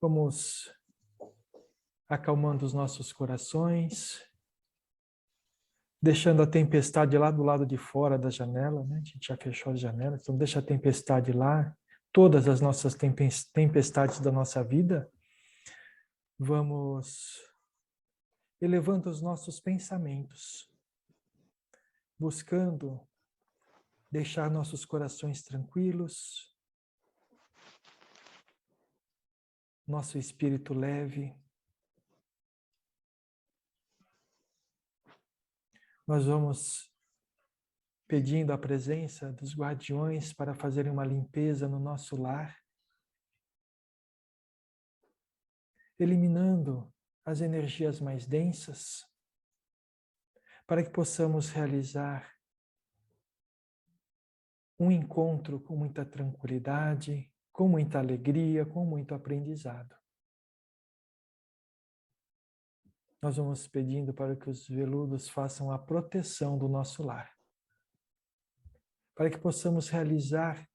Vamos acalmando os nossos corações, deixando a tempestade lá do lado de fora da janela, né? A gente já fechou a janela, então deixa a tempestade lá, todas as nossas tempestades da nossa vida. Vamos elevando os nossos pensamentos, buscando deixar nossos corações tranquilos, nosso espírito leve. Nós vamos pedindo a presença dos guardiões para fazerem uma limpeza no nosso lar, eliminando as energias mais densas, para que possamos realizar um encontro com muita tranquilidade, com muita alegria, com muito aprendizado. Nós vamos pedindo para que os veludos façam a proteção do nosso lar, para que possamos realizar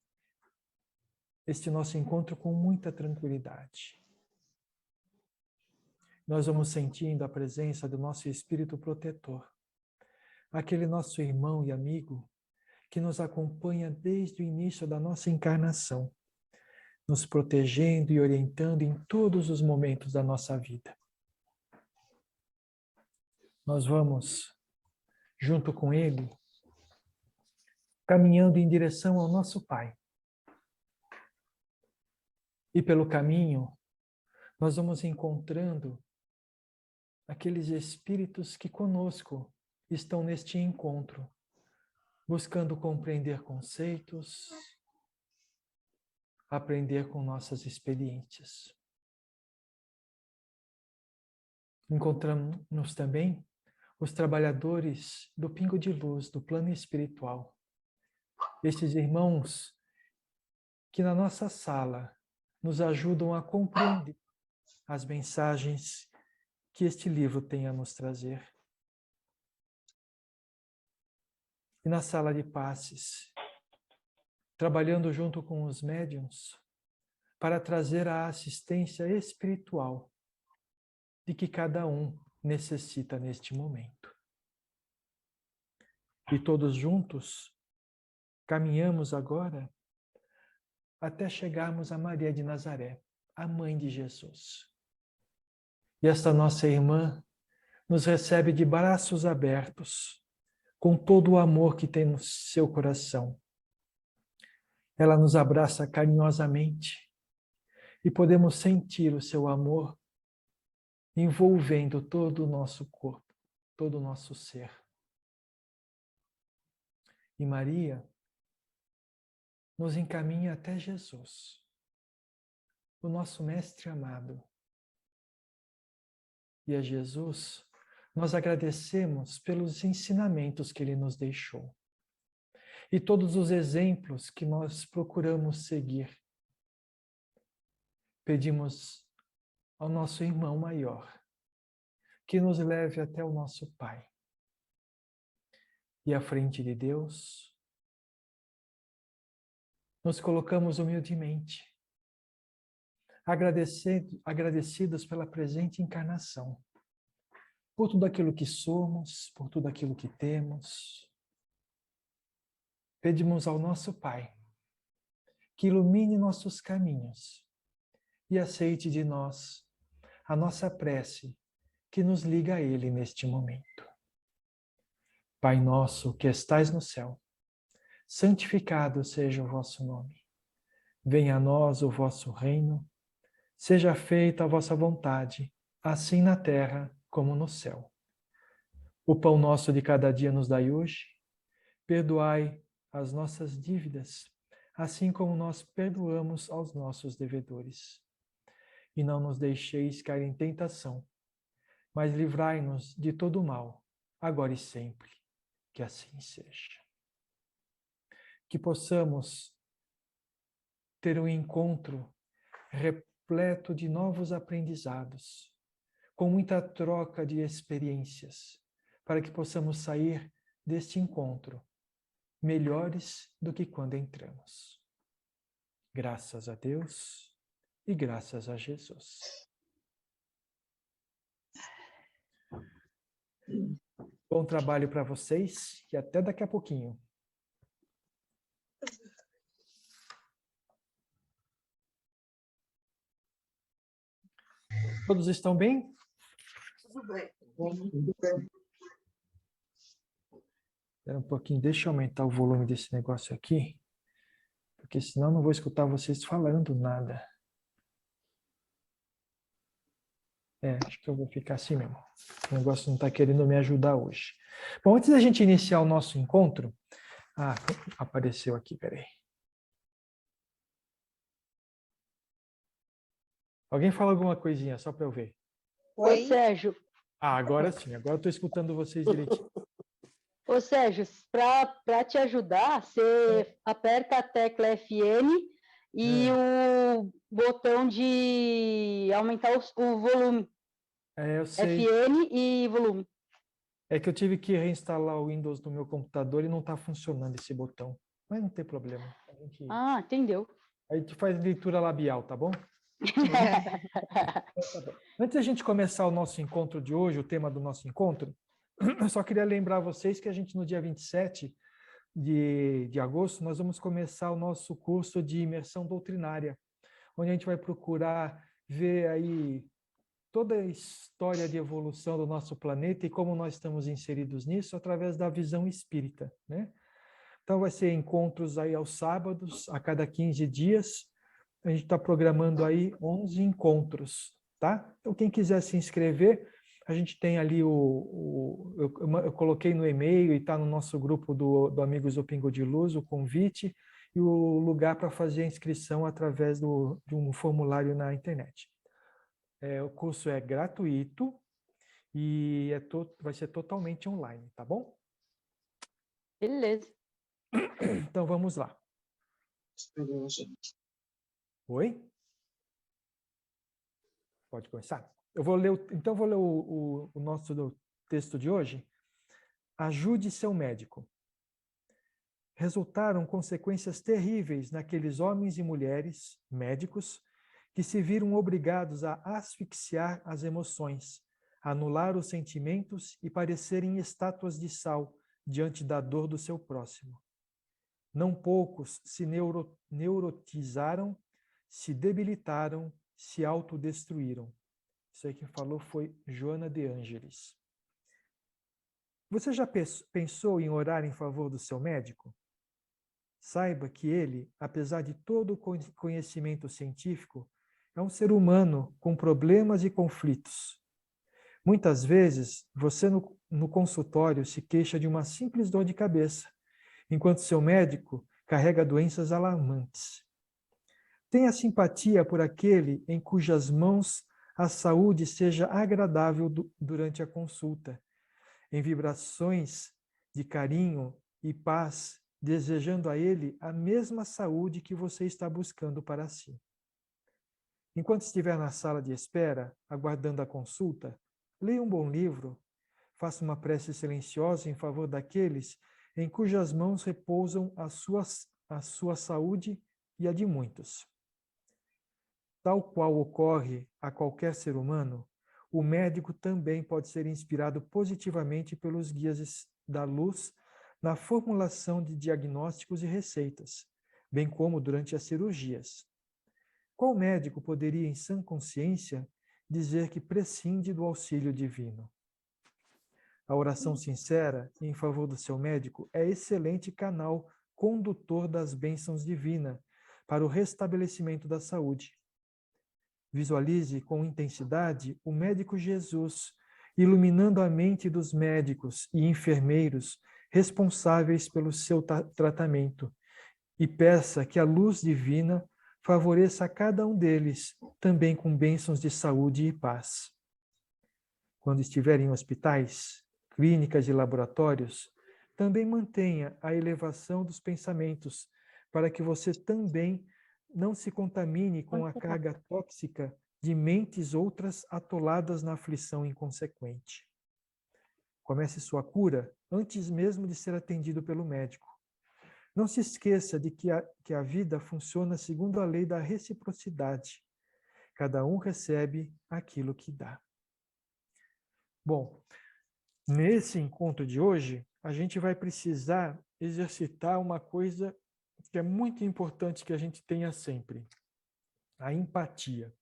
este nosso encontro com muita tranquilidade. Nós vamos sentindo a presença do nosso Espírito protetor, aquele nosso irmão e amigo que nos acompanha desde o início da nossa encarnação, nos protegendo e orientando em todos os momentos da nossa vida. Nós vamos, junto com ele, caminhando em direção ao nosso Pai. E pelo caminho, nós vamos encontrando aqueles espíritos que conosco estão neste encontro, buscando compreender conceitos, aprender com nossas experiências. Encontramos também os trabalhadores do pingo de luz, do plano espiritual. Estes irmãos que na nossa sala nos ajudam a compreender as mensagens que este livro tem a nos trazer. E na sala de passes, trabalhando junto com os médiuns para trazer a assistência espiritual de que cada um necessita neste momento. E todos juntos caminhamos agora até chegarmos a Maria de Nazaré, a mãe de Jesus. E esta nossa irmã nos recebe de braços abertos, com todo o amor que tem no seu coração. Ela nos abraça carinhosamente e podemos sentir o seu amor envolvendo todo o nosso corpo, todo o nosso ser. E Maria nos encaminha até Jesus, o nosso mestre amado. E a Jesus nós agradecemos pelos ensinamentos que ele nos deixou e todos os exemplos que nós procuramos seguir. Pedimos ao nosso irmão maior que nos leve até o nosso Pai. E à frente de Deus, nos colocamos humildemente, agradecidos pela presente encarnação, por tudo aquilo que somos, por tudo aquilo que temos. Pedimos ao nosso Pai que ilumine nossos caminhos e aceite de nós a nossa prece que nos liga a Ele neste momento. Pai nosso que estais no céu, santificado seja o vosso nome. Venha a nós o vosso reino, seja feita a vossa vontade, assim na terra como no céu. O pão nosso de cada dia nos dai hoje, perdoai as nossas dívidas, assim como nós perdoamos aos nossos devedores. E não nos deixeis cair em tentação, mas livrai-nos de todo o mal, agora e sempre. Que assim seja. Que possamos ter um encontro repleto de novos aprendizados, com muita troca de experiências, para que possamos sair deste encontro melhores do que quando entramos. Graças a Deus, e graças a Jesus. Bom trabalho para vocês e até daqui a pouquinho. Todos estão bem? Tudo bem. Espera um pouquinho, deixa eu aumentar o volume desse negócio aqui, porque senão eu não vou escutar vocês falando nada. Acho que eu vou ficar assim mesmo. O negócio não está querendo me ajudar hoje. Bom, antes da gente iniciar o nosso encontro... apareceu aqui, peraí. Alguém fala alguma coisinha, só para eu ver. Oi, Sérgio. Agora sim, agora eu estou escutando vocês direitinho. Ô, Sérgio, para te ajudar, você aperta a tecla FN e o botão de aumentar o volume. Eu sei. FN e volume. É que eu tive que reinstalar o Windows no meu computador e não está funcionando esse botão. Mas não tem problema. Entendeu. A gente faz leitura labial, tá bom? Antes da gente começar o nosso encontro de hoje, o tema do nosso encontro, eu só queria lembrar vocês que a gente, no dia 27 de agosto, nós vamos começar o nosso curso de imersão doutrinária, onde a gente vai procurar ver aí toda a história de evolução do nosso planeta e como nós estamos inseridos nisso através da visão espírita, né? Então, vai ser encontros aí aos sábados, a cada 15 dias. A gente está programando aí 11 encontros, tá? Então, quem quiser se inscrever, a gente tem ali eu coloquei no e-mail e está no nosso grupo do Amigos do Pingo de Luz, o convite e o lugar para fazer a inscrição através de um formulário na internet. O curso é gratuito e vai ser totalmente online, tá bom? Beleza. Então, vamos lá. Oi? Pode começar? Então, eu vou ler o nosso texto de hoje. Ajude seu médico. Resultaram consequências terríveis naqueles homens e mulheres, médicos, que se viram obrigados a asfixiar as emoções, a anular os sentimentos e parecerem estátuas de sal diante da dor do seu próximo. Não poucos se neurotizaram, se debilitaram, se autodestruíram. Isso aí quem falou foi Joana de Ângeles. Você já pensou em orar em favor do seu médico? Saiba que ele, apesar de todo o conhecimento científico, é um ser humano com problemas e conflitos. Muitas vezes, você no consultório se queixa de uma simples dor de cabeça, enquanto seu médico carrega doenças alarmantes. Tenha simpatia por aquele em cujas mãos a saúde seja agradável durante a consulta, em vibrações de carinho e paz, desejando a ele a mesma saúde que você está buscando para si. Enquanto estiver na sala de espera, aguardando a consulta, leia um bom livro, faça uma prece silenciosa em favor daqueles em cujas mãos repousam a sua saúde e a de muitos. Tal qual ocorre a qualquer ser humano, o médico também pode ser inspirado positivamente pelos guias da luz na formulação de diagnósticos e receitas, bem como durante as cirurgias. Qual médico poderia, em sã consciência, dizer que prescinde do auxílio divino? A oração sincera em favor do seu médico é excelente canal condutor das bênçãos divinas para o restabelecimento da saúde. Visualize com intensidade o médico Jesus, iluminando a mente dos médicos e enfermeiros responsáveis pelo seu tratamento, e peça que a luz divina favoreça a cada um deles, também com bênçãos de saúde e paz. Quando estiver em hospitais, clínicas e laboratórios, também mantenha a elevação dos pensamentos, para que você também não se contamine com a carga tóxica de mentes outras atoladas na aflição inconsequente. Comece sua cura antes mesmo de ser atendido pelo médico. Não se esqueça de que a vida funciona segundo a lei da reciprocidade. Cada um recebe aquilo que dá. Bom, nesse encontro de hoje, a gente vai precisar exercitar uma coisa que é muito importante que a gente tenha sempre: a empatia.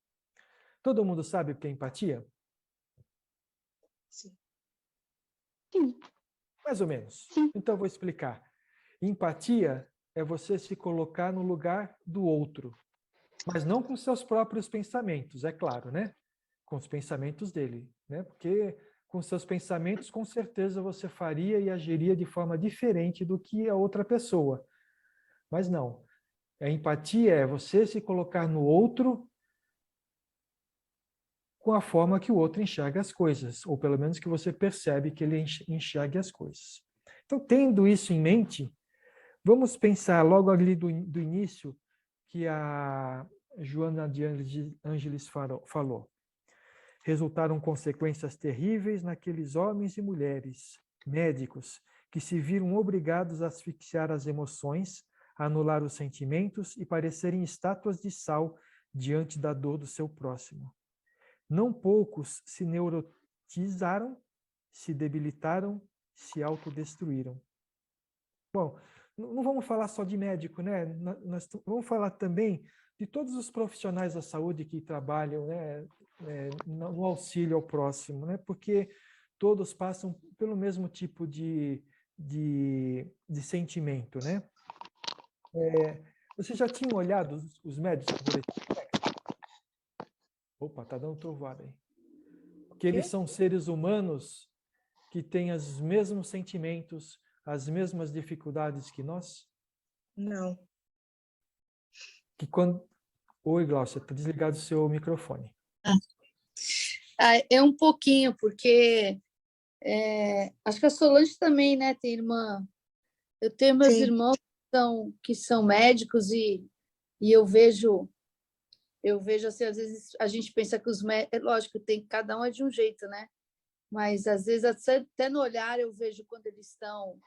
Todo mundo sabe o que é empatia? Sim. Sim. Mais ou menos. Sim. Então, eu vou explicar. Empatia é você se colocar no lugar do outro, mas não com seus próprios pensamentos, é claro, né? Com os pensamentos dele, né? Porque com seus pensamentos, com certeza você faria e agiria de forma diferente do que a outra pessoa. Mas não. A empatia é você se colocar no outro com a forma que o outro enxerga as coisas, ou pelo menos que você percebe que ele enxergue as coisas. Então, tendo isso em mente, vamos pensar logo ali do início que a Joana de Ângeles falou. Resultaram consequências terríveis naqueles homens e mulheres, médicos, que se viram obrigados a asfixiar as emoções, a anular os sentimentos e parecerem estátuas de sal diante da dor do seu próximo. Não poucos se neurotizaram, se debilitaram, se autodestruíram. Bom, não vamos falar só de médico, né? Nós vamos falar também de todos os profissionais da saúde que trabalham, né, no auxílio ao próximo, né? Porque todos passam pelo mesmo tipo de sentimento, né? Você já tinha olhado os médicos por esse? Opa, tá dando trovada aí. Que eles são seres humanos que têm os mesmos sentimentos, as mesmas dificuldades que nós? Não. Que quando... Oi, Glaucia, está desligado o seu microfone. É um pouquinho, porque acho que a Solange também, né, tem irmã. Eu tenho meus Sim. irmãos que são médicos e eu vejo assim, às vezes a gente pensa que os médicos, lógico, tem cada um é de um jeito, né? Mas às vezes até no olhar eu vejo quando eles estão,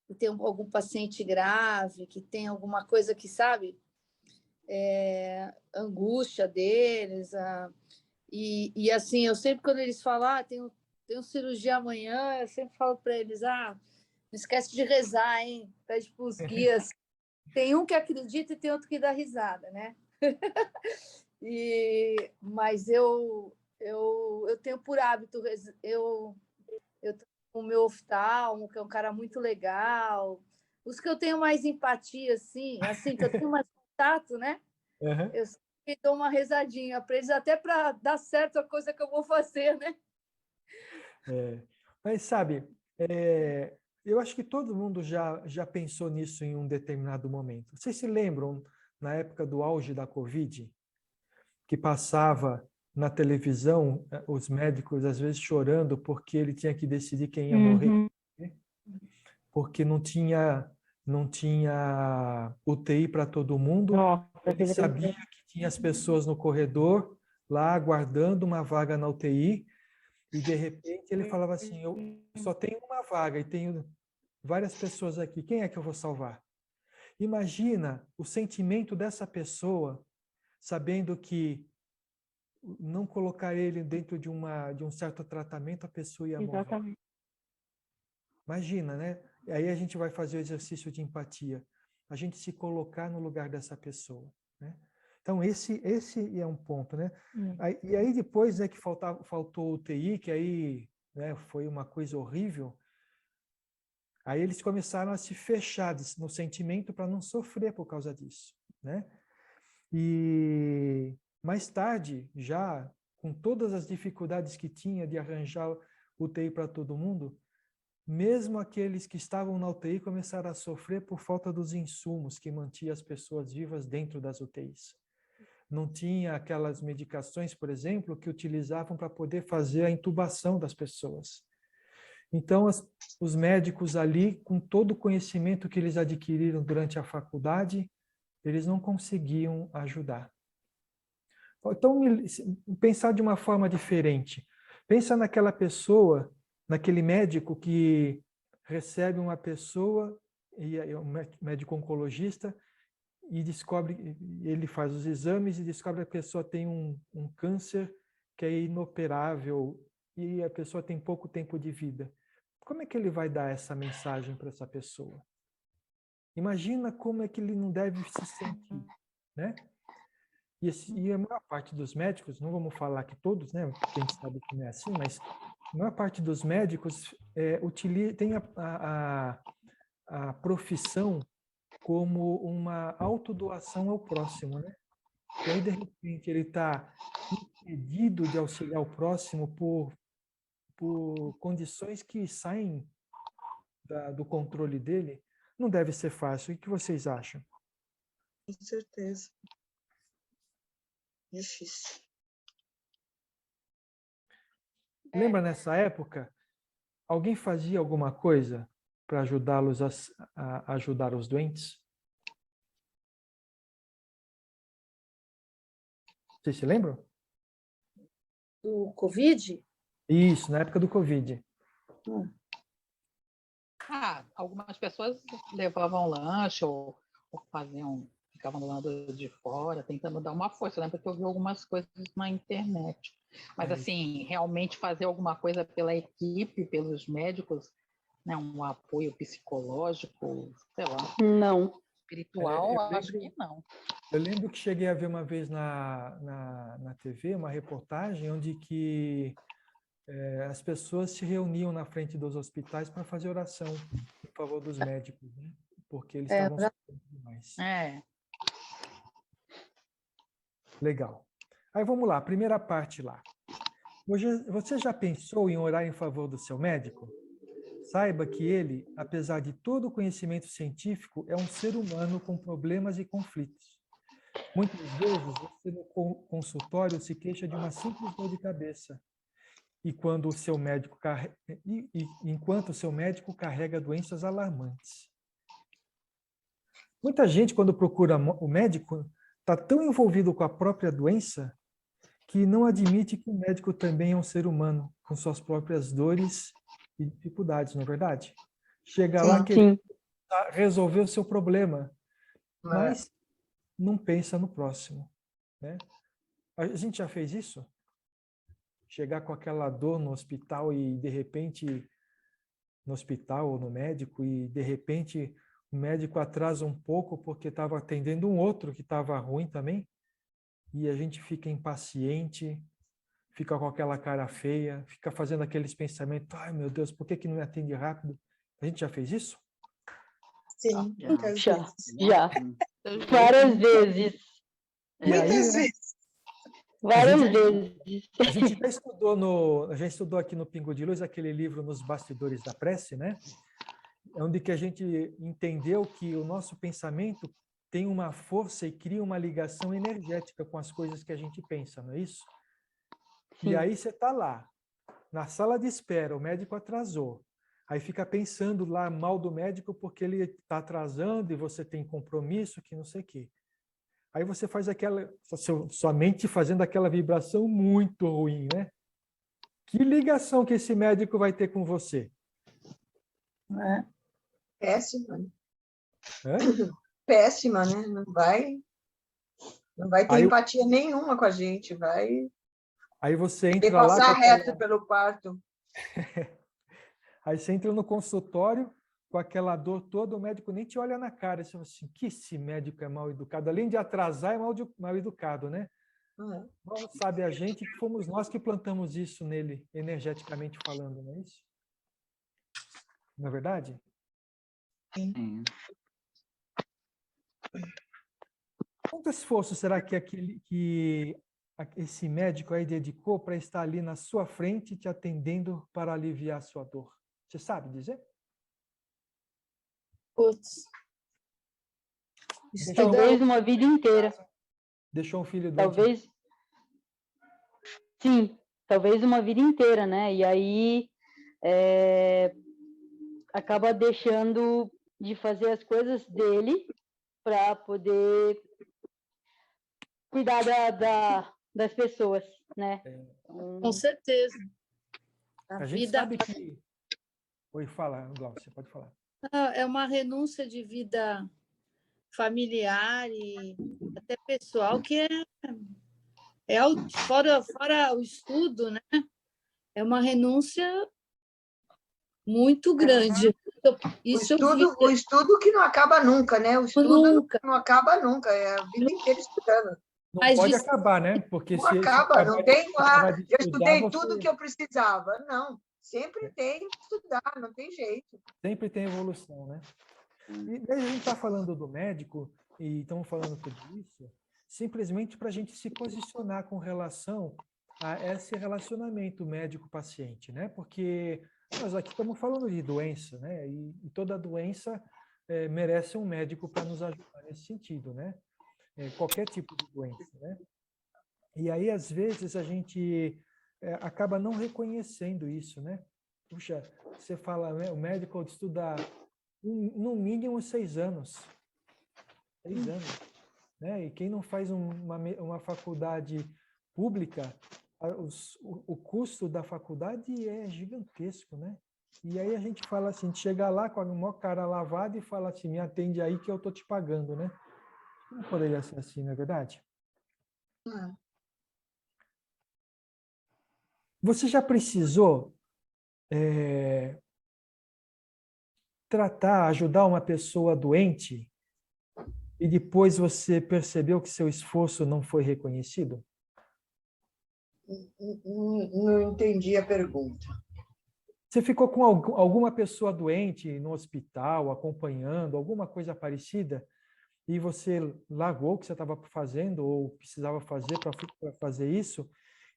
que tem algum paciente grave, que tem alguma coisa que, sabe, angústia deles. E assim, eu sempre, quando eles falam, tem um cirurgia amanhã, eu sempre falo para eles, não esquece de rezar, hein? Pede para os guias. Tem um que acredita e tem outro que dá risada, né? Mas eu tenho por hábito, eu tenho o meu oftalmo, que é um cara muito legal. Os que eu tenho mais empatia, assim que eu tenho mais contato, né? Uhum. Eu sempre dou uma rezadinha para eles, até para dar certo a coisa que eu vou fazer, né? Mas, sabe, eu acho que todo mundo já pensou nisso em um determinado momento. Vocês se lembram, na época do auge da Covid, que passava na televisão os médicos, às vezes, chorando porque ele tinha que decidir quem ia morrer, né? Porque não tinha UTI para todo mundo. Ele sabia que tinha as pessoas no corredor, lá, aguardando uma vaga na UTI, e, de repente, ele falava assim, eu só tenho uma vaga e tenho várias pessoas aqui, quem é que eu vou salvar? Imagina o sentimento dessa pessoa, sabendo que não colocar ele dentro de um certo tratamento, a pessoa ia morrer. Exatamente. Imagina, né? E aí a gente vai fazer o exercício de empatia. A gente se colocar no lugar dessa pessoa, né? Então, esse é um ponto, né? E aí depois, né, que faltou UTI, que aí, né, foi uma coisa horrível, aí eles começaram a se fechar no sentimento para não sofrer por causa disso, né? E mais tarde, já com todas as dificuldades que tinha de arranjar UTI para todo mundo, mesmo aqueles que estavam na UTI começaram a sofrer por falta dos insumos que mantinham as pessoas vivas dentro das UTIs. Não tinha aquelas medicações, por exemplo, que utilizavam para poder fazer a intubação das pessoas. Então, os médicos ali, com todo o conhecimento que eles adquiriram durante a faculdade, eles não conseguiam ajudar. Então, pensar de uma forma diferente. Pensa naquela pessoa, naquele médico que recebe uma pessoa, e é um médico oncologista, e descobre, ele faz os exames e descobre que a pessoa tem um câncer que é inoperável e a pessoa tem pouco tempo de vida. Como é que ele vai dar essa mensagem para essa pessoa? Imagina como é que ele não deve se sentir, né? E a maior parte dos médicos, não vamos falar que todos, né? Porque a gente sabe que não é assim, mas a maior parte dos médicos tem a profissão como uma autodoação ao próximo, né? E aí, de repente, ele está impedido de auxiliar o próximo por condições que saem do controle dele. Não deve ser fácil. O que vocês acham? Com certeza. Difícil. Lembra nessa época, alguém fazia alguma coisa para ajudá-los a ajudar os doentes? Vocês se lembram? Do Covid? Isso, na época do Covid. Algumas pessoas levavam lanche ou ficavam do lado de fora, tentando dar uma força. Eu lembro que eu vi algumas coisas na internet. Mas, assim, realmente fazer alguma coisa pela equipe, pelos médicos, né, um apoio psicológico, sei lá. Não. Espiritual, acho que não. Eu lembro que cheguei a ver uma vez na TV uma reportagem onde que as pessoas se reuniam na frente dos hospitais para fazer oração em favor dos médicos, né? Porque eles estavam sofrendo demais. Legal. Aí vamos lá, primeira parte lá. Você já pensou em orar em favor do seu médico? Saiba que ele, apesar de todo o conhecimento científico, é um ser humano com problemas e conflitos. Muitas vezes, você no consultório se queixa de uma simples dor de cabeça. Enquanto o seu médico carrega doenças alarmantes. Muita gente, quando procura o médico, está tão envolvido com a própria doença que não admite que o médico também é um ser humano, com suas próprias dores e dificuldades, não é verdade? Chega lá que ele resolveu o seu problema, mas não pensa no próximo, né? A gente já fez isso? Chegar com aquela dor no hospital e, de repente, no hospital ou no médico, e, de repente, o médico atrasa um pouco porque estava atendendo um outro que estava ruim também, e a gente fica impaciente, fica com aquela cara feia, fica fazendo aqueles pensamentos, ai meu Deus, por que não me atende rápido? A gente já fez isso? Sim, muitas vezes. Já. Várias vezes. Muitas vezes. Várias vezes. A gente já estudou aqui no Pingo de Luz aquele livro Nos Bastidores da Prece, né? Onde que a gente entendeu que o nosso pensamento tem uma força e cria uma ligação energética com as coisas que a gente pensa, não é isso? Sim. E aí você está lá, na sala de espera, o médico atrasou. Aí fica pensando lá mal do médico porque ele está atrasando e você tem compromisso, que não sei o quê. Aí você faz sua mente fazendo aquela vibração muito ruim, né? Que ligação que esse médico vai ter com você? Péssima. É? Péssima, né? Não vai ter empatia nenhuma com a gente, Aí você entra lá... passar reto pelo quarto. Aí você entra no consultório com aquela dor toda, o médico nem te olha na cara. Você fala assim, que esse médico é mal educado. Além de atrasar, é mal educado, né? Mal sabe a gente que fomos nós que plantamos isso nele, energeticamente falando, não é isso? Não é verdade? Sim. Quanto esforço será que esse médico aí dedicou para estar ali na sua frente te atendendo para aliviar a sua dor? Você sabe dizer? Putz. Talvez uma vida inteira. Deixou um filho doente? Talvez. Sim, talvez uma vida inteira, né? E aí acaba deixando de fazer as coisas dele para poder cuidar das pessoas, né? Com certeza. A gente sabe que... Oi, fala, Glaucia, pode falar. É uma renúncia de vida familiar e até pessoal, que fora o estudo, né? É uma renúncia muito grande. Isso eu vi O estudo que não acaba nunca, né? O estudo nunca. não acaba nunca, é a vida inteira estudando. Não Mas pode de- acabar, né? Porque Não se acaba, não tem, parar de já estudar, estudei tudo você que eu precisava. Não, sempre tem que estudar, não tem jeito. sempre tem evolução, né? E daí a gente está falando do médico, e estamos falando tudo isso, simplesmente para a gente se posicionar com relação a esse relacionamento médico-paciente, né? Porque nós aqui estamos falando de doença, né? E toda doença merece um médico para nos ajudar nesse sentido, né? Qualquer tipo de doença, né? E aí, às vezes, a gente acaba não reconhecendo isso, né? Puxa, você fala, né, o médico estuda no mínimo 6 anos. 6 anos. Né? E quem não faz uma faculdade pública, o custo da faculdade é gigantesco, né? E aí a gente fala assim, chega lá com a maior cara lavada e fala assim, me atende aí que eu tô te pagando, né? Não poderia ser assim, não é verdade? Você já precisou tratar, ajudar uma pessoa doente e depois você percebeu que seu esforço não foi reconhecido? Não entendi a pergunta. Você ficou com alguma pessoa doente no hospital, acompanhando, alguma coisa parecida, e você largou o que você estava fazendo ou precisava fazer para fazer isso,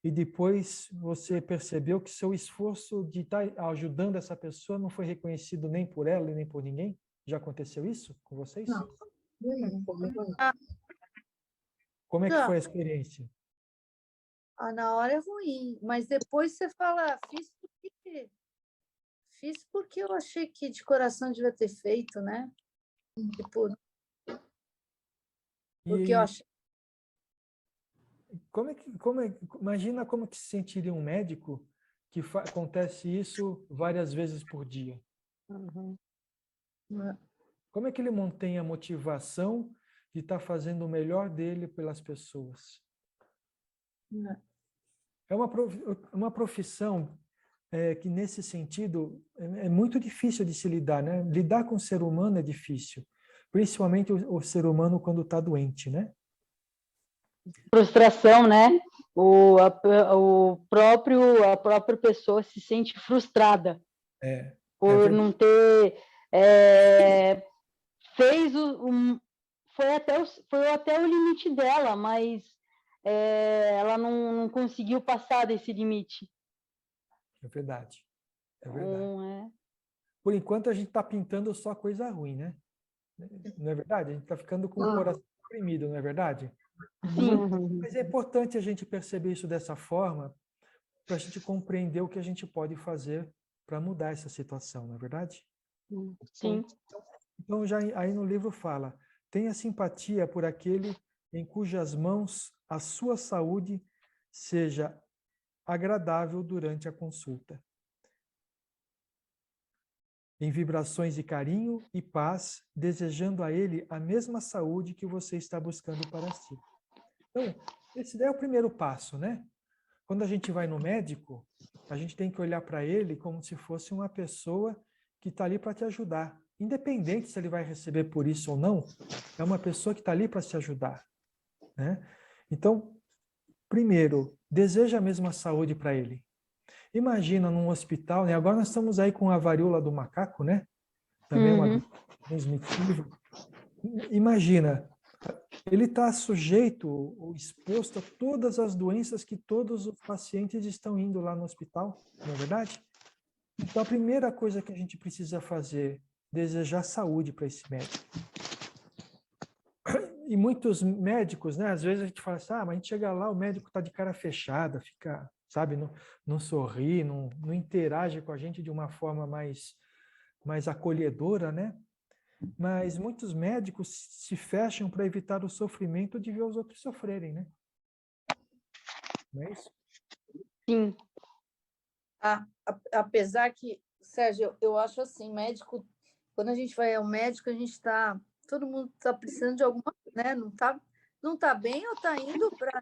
e depois você percebeu que seu esforço de estar ajudando essa pessoa não foi reconhecido nem por ela e nem por ninguém? Já aconteceu isso com vocês? Não. Como é que Não. foi a experiência? Na hora é ruim, mas depois você fala, fiz porque eu achei que de coração devia ter feito, né? Tipo, porque eu E achei. imagina como que se sentiria um médico que acontece isso várias vezes por dia. Uhum. Como é que ele mantém a motivação de estar fazendo o melhor dele pelas pessoas? É uma profissão que, nesse sentido, é muito difícil de se lidar, né? Lidar com o ser humano é difícil, principalmente o ser humano quando está doente, né? Frustração, né? A própria pessoa se sente frustrada por verdade. não ter fez foi até o limite dela, mas ela não conseguiu passar desse limite. É verdade. É verdade. Então, Por enquanto, a gente está pintando só coisa ruim, né? Não é verdade? A gente está ficando com o coração oprimido, não é verdade? sim. Mas é importante a gente perceber isso dessa forma para a gente compreender o que a gente pode fazer para mudar essa situação, não é verdade? Sim. Então, já aí no livro fala, tenha simpatia por aquele em cujas mãos a sua saúde seja agradável durante a consulta. Em vibrações de carinho e paz, desejando a ele a mesma saúde que você está buscando para si. Então, esse é o primeiro passo, né? Quando a gente vai no médico, a gente tem que olhar para ele como se fosse uma pessoa que está ali para te ajudar. Independente se ele vai receber por isso ou não, é uma pessoa que está ali para te ajudar, né? Então, primeiro, deseja a mesma saúde para ele. Imagina num hospital, né? Agora nós estamos aí com a varíola do macaco, né? Também uma doença transmitível. Imagina, ele está sujeito ou exposto a todas as doenças que todos os pacientes estão indo lá no hospital, não é verdade? Então, a primeira coisa que a gente precisa fazer, desejar saúde para esse médico. E muitos médicos, né, às vezes a gente fala assim, mas a gente chega lá, o médico está de cara fechada, fica, sabe, não sorri, não interage com a gente de uma forma mais acolhedora, né? Mas muitos médicos se fecham para evitar o sofrimento de ver os outros sofrerem, né? Não é isso? Sim. Apesar que, Sérgio, eu acho assim, médico, quando a gente vai ao médico, a gente está todo mundo está precisando de alguma, né? Não tá bem ou está indo para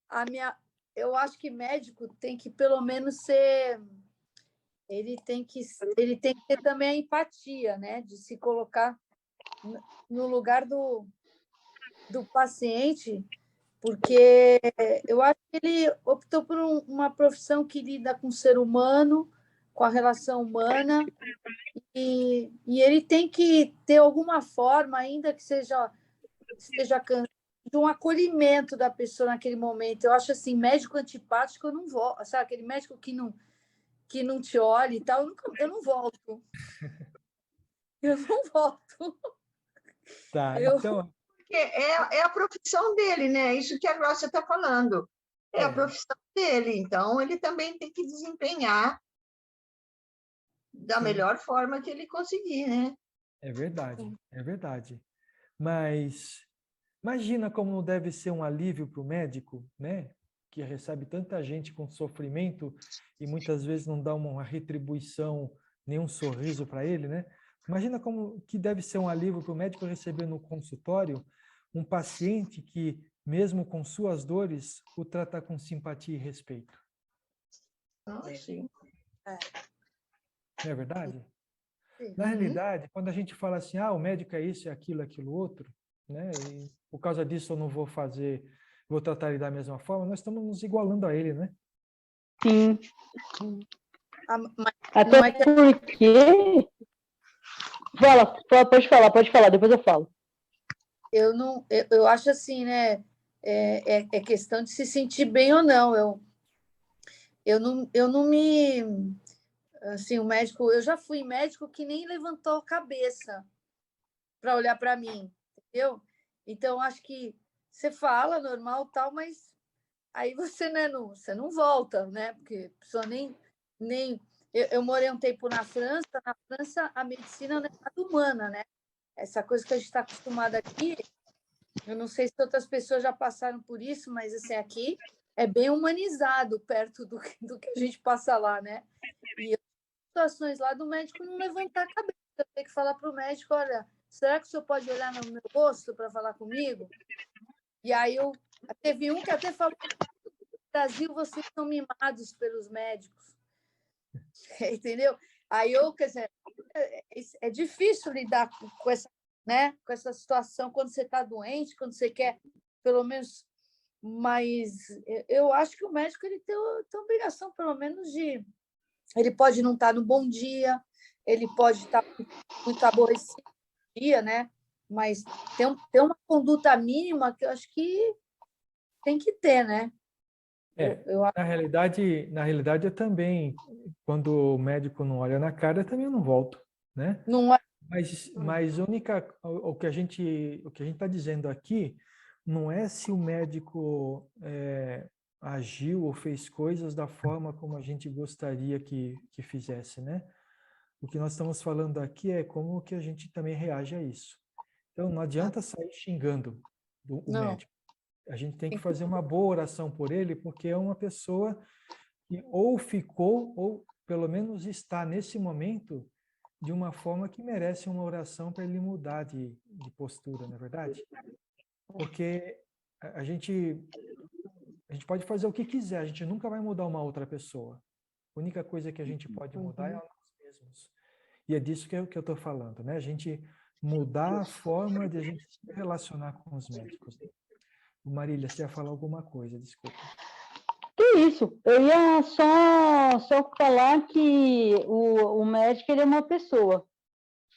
a minha. Eu acho que médico tem que pelo menos ser. Ele tem que ter também a empatia, né? De se colocar no lugar do paciente, porque eu acho que ele optou por uma profissão que lida com o ser humano, com a relação humana, e ele tem que ter alguma forma, ainda que esteja cansado, de um acolhimento da pessoa naquele momento. Eu acho assim, médico antipático, eu não vou, sabe, aquele médico que não te olha e tal, eu não volto. Eu não volto. Tá, Eu, então, Porque é a profissão dele, né? Isso que a Glócia está falando. É a profissão dele, então ele também tem que desempenhar da sim, melhor forma que ele conseguir, né? é verdade, é verdade. Mas imagina como deve ser um alívio para o médico, né? Que recebe tanta gente com sofrimento e muitas vezes não dá uma retribuição, nenhum sorriso para ele, né? Imagina como que deve ser um alívio para o médico receber no consultório um paciente que, mesmo com suas dores, o trata com simpatia e respeito. Sim. Não é verdade? Sim. Na realidade, quando a gente fala assim, o médico é isso, é aquilo outro, né? E por causa disso eu não vou vou tratar ele da mesma forma, nós estamos nos igualando a ele, né? Sim. Mas Até não é que porque... Pode falar, depois eu falo. eu acho assim, né? É questão de se sentir bem ou não. Eu não me. Assim, o médico. Eu já fui médico que nem levantou a cabeça para olhar para mim, entendeu? Então, acho que você fala normal, tal, mas aí você, né, você não volta, né? Porque a pessoa nem. Eu morei um tempo na França. Na França, a medicina não é nada humana, né? Essa coisa que a gente está acostumado aqui. Eu não sei se outras pessoas já passaram por isso, mas assim, aqui é bem humanizado perto do que a gente passa lá, né? E situações lá do médico não levantar a cabeça, tem que falar para o médico, olha, será que o senhor pode olhar no meu rosto para falar comigo? E aí teve um que até falou, no Brasil vocês são mimados pelos médicos, entendeu? Aí quer dizer, é difícil lidar com essa, né, com essa situação quando você está doente, quando você quer, pelo menos, mas eu acho que o médico ele tem a obrigação, pelo menos, de... Ele pode não estar no bom dia, ele pode estar muito aborrecido no dia, né? Mas tem uma conduta mínima que eu acho que tem que ter, né? Eu acho Na realidade eu também, quando o médico não olha na cara, eu também não volto, né? que não é. Mas o que a gente está dizendo aqui não é se o médico agiu ou fez coisas da forma como a gente gostaria que fizesse, né? O que nós estamos falando aqui é como que a gente também reage a isso. Então, não adianta sair xingando o Não. médico. A gente tem que fazer uma boa oração por ele, porque é uma pessoa que ou ficou, ou pelo menos está nesse momento de uma forma que merece uma oração para ele mudar de postura, não é verdade? Porque a gente pode fazer o que quiser, a gente nunca vai mudar uma outra pessoa. A única coisa que a gente pode mudar é a nós mesmos. E é disso que eu estou falando, né? A gente mudar a forma de a gente se relacionar com os médicos. Marília, você ia falar alguma coisa, desculpa. Que isso? Eu ia só falar que o médico ele é uma pessoa.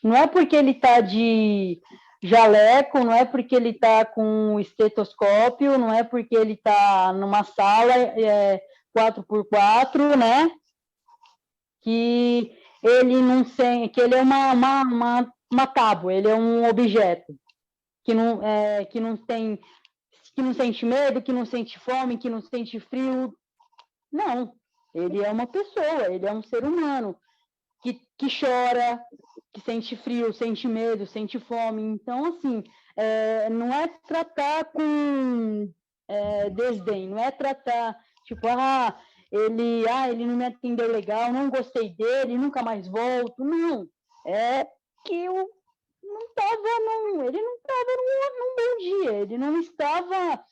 Não é porque ele está de jaleco, não é porque ele está com estetoscópio, não é porque ele está numa sala 4x4, né? Que ele não tem, que ele é uma tábua, ele é um objeto que não tem, que não sente medo, que não sente fome, que não sente frio. Não, ele é uma pessoa, ele é um ser humano que chora, que sente frio, sente medo, sente fome. Então, assim, não é tratar com desdém, não é tratar, tipo, ele não me atendeu legal, não gostei dele, nunca mais volto. Não, é que o ele não estava num bom dia, ele não estava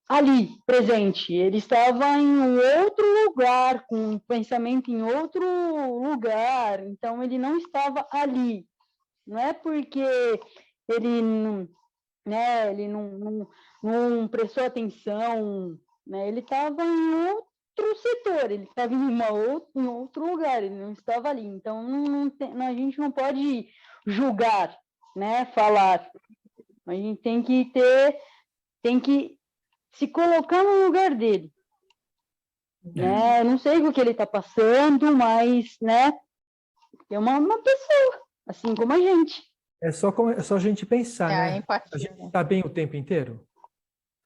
ali, presente, ele estava em um outro lugar, com um pensamento em outro lugar, então ele não estava ali. Não é porque ele não, né, ele não prestou atenção, né, ele estava em outro setor, ele estava em outro lugar, ele não estava ali. Então, a gente não pode julgar, né, falar. A gente tem que se colocar no lugar dele. Né? Eu não sei o que ele está passando, mas, né, é uma pessoa, assim como a gente. É só a gente pensar, É a né? A empatia. gente Né? está bem o tempo inteiro?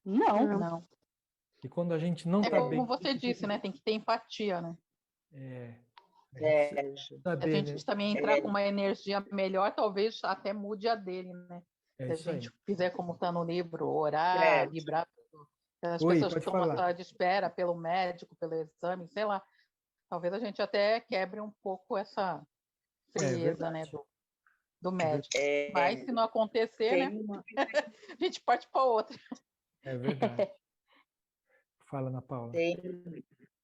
Não. E quando a gente não É está como bem... você disse, né? Tem que ter empatia, né? A Se a saber, né? gente também entrar com uma energia melhor, talvez até mude a dele, né? É Se a isso aí. gente fizer como está no livro, orar, vibrar. As Oi, pessoas que pode estão na falar. sala de espera pelo médico, pelo exame, sei lá. Talvez a gente até quebre um pouco essa frieza, né, do médico. Mas se não acontecer, né, a gente parte para outra. É verdade. Fala, Ana Paula.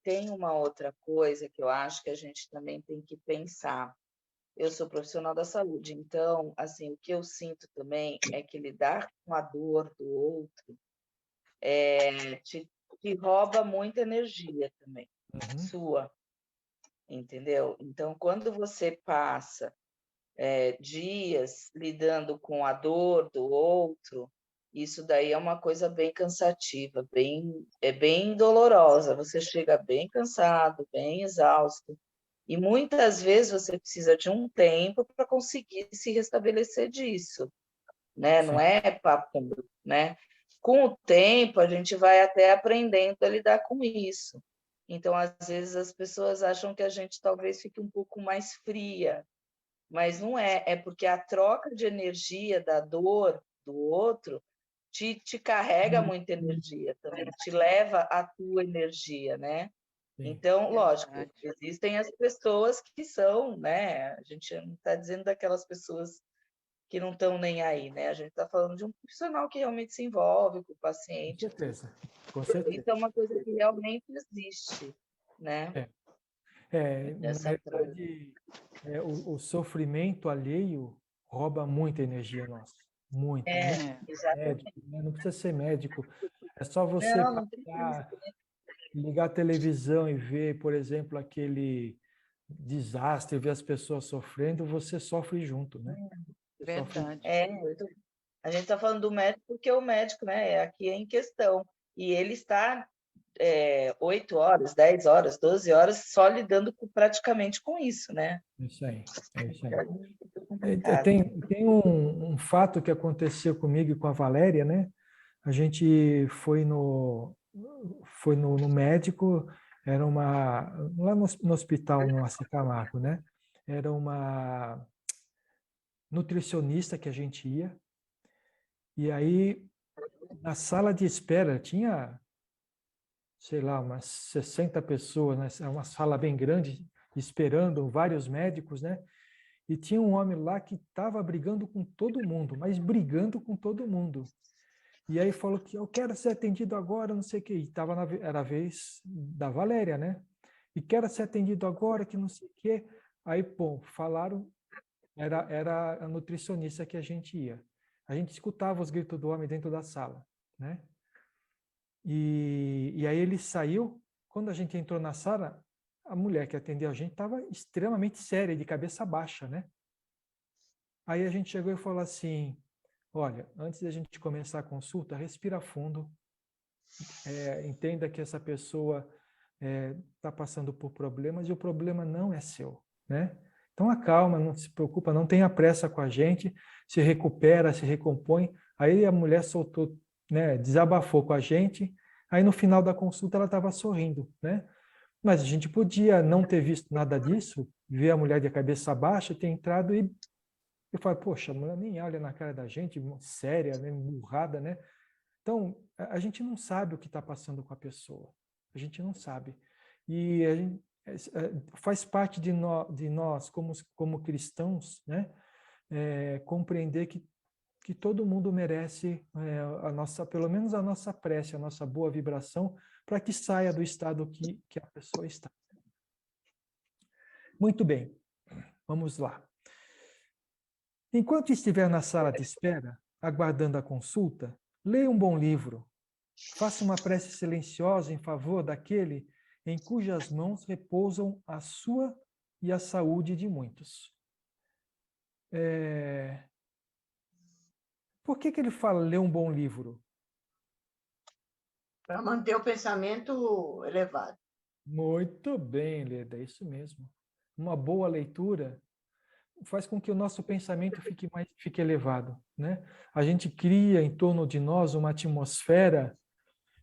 Tem uma outra coisa que eu acho que a gente também tem que pensar. Eu sou profissional da saúde, então, assim, o que eu sinto também é que lidar com a dor do outro te rouba muita energia também, sua, entendeu? Então, quando você passa dias lidando com a dor do outro, isso daí é uma coisa bem cansativa, bem dolorosa. Você chega bem cansado, bem exausto. E muitas vezes você precisa de um tempo para conseguir se restabelecer disso, né? Não é papo, né? Com o tempo, a gente vai até aprendendo a lidar com isso. Então, às vezes, as pessoas acham que a gente talvez fique um pouco mais fria, mas não é porque a troca de energia da dor do outro te carrega muita energia também, te leva a tua energia, né? Sim. Então, lógico, existem as pessoas que são, né? A gente não está dizendo daquelas pessoas que não estão nem aí, né? A gente está falando de um profissional que realmente se envolve com o paciente. Com certeza. Isso é uma coisa que realmente existe, né? Na verdade, o sofrimento alheio rouba muita energia nossa. Muita. Exatamente. Médico, né? Não precisa ser médico. É só você ligar a televisão e ver, por exemplo, aquele desastre, ver as pessoas sofrendo, você sofre junto, né? Verdade. A gente está falando do médico porque o médico, né, aqui é em questão. E ele está 8 horas, 10 horas, 12 horas só lidando praticamente com isso, né? Isso aí. Tem um fato que aconteceu comigo e com a Valéria, né? A gente foi no médico, era lá no hospital, no Camargo, né? Era uma nutricionista que a gente ia, e aí na sala de espera tinha, sei lá, umas 60 pessoas, né? Uma sala bem grande, esperando vários médicos, né? E tinha um homem lá que estava brigando com todo mundo, mas brigando com todo mundo. E aí falou que eu quero ser atendido agora, não sei o quê. E era a vez da Valéria, né? E quero ser atendido agora, que não sei o quê. Aí, pô, falaram, era a nutricionista que a gente ia. A gente escutava os gritos do homem dentro da sala, né? E aí ele saiu. Quando a gente entrou na sala, a mulher que atendeu a gente estava extremamente séria, de cabeça baixa, né? Aí a gente chegou e falou assim: olha, antes da gente começar a consulta, respira fundo, entenda que essa pessoa está passando por problemas e o problema não é seu, né? Então acalma, não se preocupa, não tenha pressa com a gente, se recupera, se recompõe. Aí a mulher soltou, né, desabafou com a gente. Aí no final da consulta ela estava sorrindo, né? Mas a gente podia não ter visto nada disso, ver a mulher de cabeça baixa, ter entrado e eu falei, poxa, a mulher nem olha na cara da gente, séria, né, burrada, né? Então, a gente não sabe o que está passando com a pessoa. A gente não sabe. E faz parte de nós como cristãos, né? Compreender que todo mundo merece pelo menos a nossa prece, a nossa boa vibração, para que saia do estado que a pessoa está. Muito bem, vamos lá. Enquanto estiver na sala de espera, aguardando a consulta, leia um bom livro. Faça uma prece silenciosa em favor daquele em cujas mãos repousam a sua e a saúde de muitos. Por que ele fala ler um bom livro? Para manter o pensamento elevado. Muito bem, Leda, é isso mesmo. Uma boa leitura faz com que o nosso pensamento fique elevado, né? A gente cria em torno de nós uma atmosfera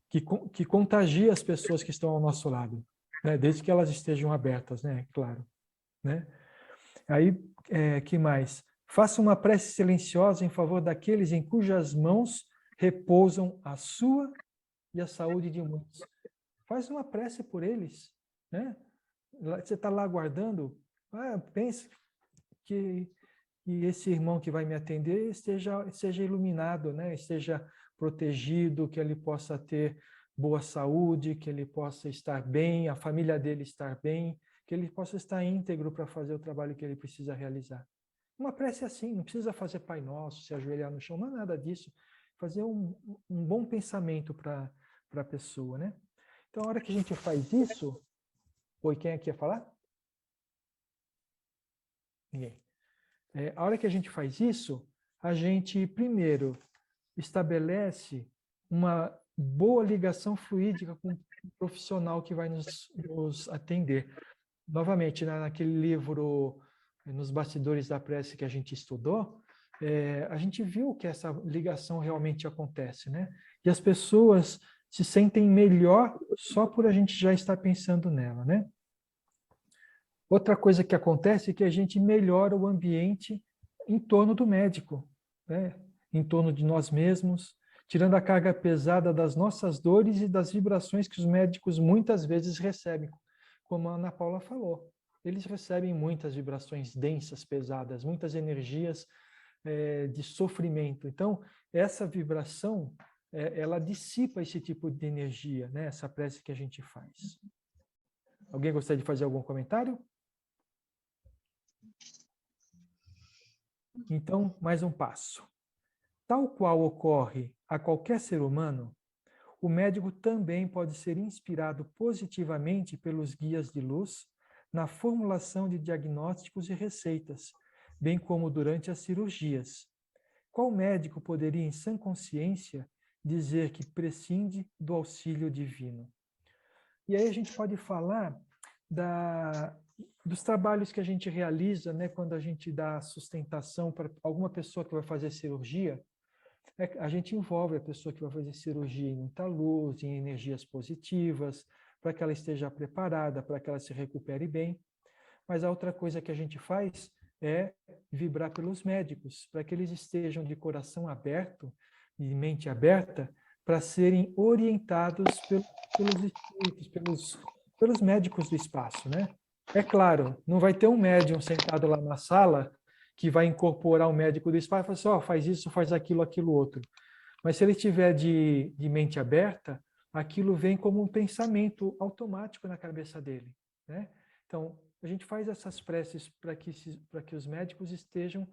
que contagia as pessoas que estão ao nosso lado, né? Desde que elas estejam abertas, né? Claro, né? Aí, que mais? Faça uma prece silenciosa em favor daqueles em cujas mãos repousam a sua e a saúde de muitos. Faz uma prece por eles, né? Você está lá aguardando, pense que esse irmão que vai me atender seja iluminado, né? Esteja protegido, que ele possa ter boa saúde, que ele possa estar bem, a família dele estar bem, que ele possa estar íntegro para fazer o trabalho que ele precisa realizar. Uma prece assim, não precisa fazer Pai Nosso, se ajoelhar no chão, não é nada disso. Fazer um bom pensamento para a pessoa, né? Então, a hora que a gente faz isso... Oi, quem aqui ia falar? Ninguém. A hora que a gente faz isso, a gente, primeiro, estabelece uma boa ligação fluídica com o profissional que vai nos atender. Novamente, naquele livro, Nos Bastidores da Prece, que a gente estudou, a gente viu que essa ligação realmente acontece, né? E as pessoas se sentem melhor só por a gente já estar pensando nela, né? Outra coisa que acontece é que a gente melhora o ambiente em torno do médico, né? Em torno de nós mesmos, tirando a carga pesada das nossas dores e das vibrações que os médicos muitas vezes recebem, como a Ana Paula falou. Eles recebem muitas vibrações densas, pesadas, muitas energias de sofrimento. Então, essa vibração, ela dissipa esse tipo de energia, né? Essa prece que a gente faz. Alguém gostaria de fazer algum comentário? Então, mais um passo. Tal qual ocorre a qualquer ser humano, o médico também pode ser inspirado positivamente pelos guias de luz na formulação de diagnósticos e receitas, bem como durante as cirurgias. Qual médico poderia, em sã consciência, dizer que prescinde do auxílio divino? E aí a gente pode falar dos trabalhos que a gente realiza, né, quando a gente dá sustentação para alguma pessoa que vai fazer cirurgia. A gente envolve a pessoa que vai fazer cirurgia em muita luz, em energias positivas, para que ela esteja preparada, para que ela se recupere bem. Mas a outra coisa que a gente faz é vibrar pelos médicos, para que eles estejam de coração aberto e mente aberta, para serem orientados pelos espíritos, pelos médicos do espaço, né? É claro, não vai ter um médium sentado lá na sala que vai incorporar o médico do espaço e falar assim, ó, faz isso, faz aquilo, aquilo outro. Mas se ele tiver de mente aberta, aquilo vem como um pensamento automático na cabeça dele, né? Então, a gente faz essas preces para que os médicos estejam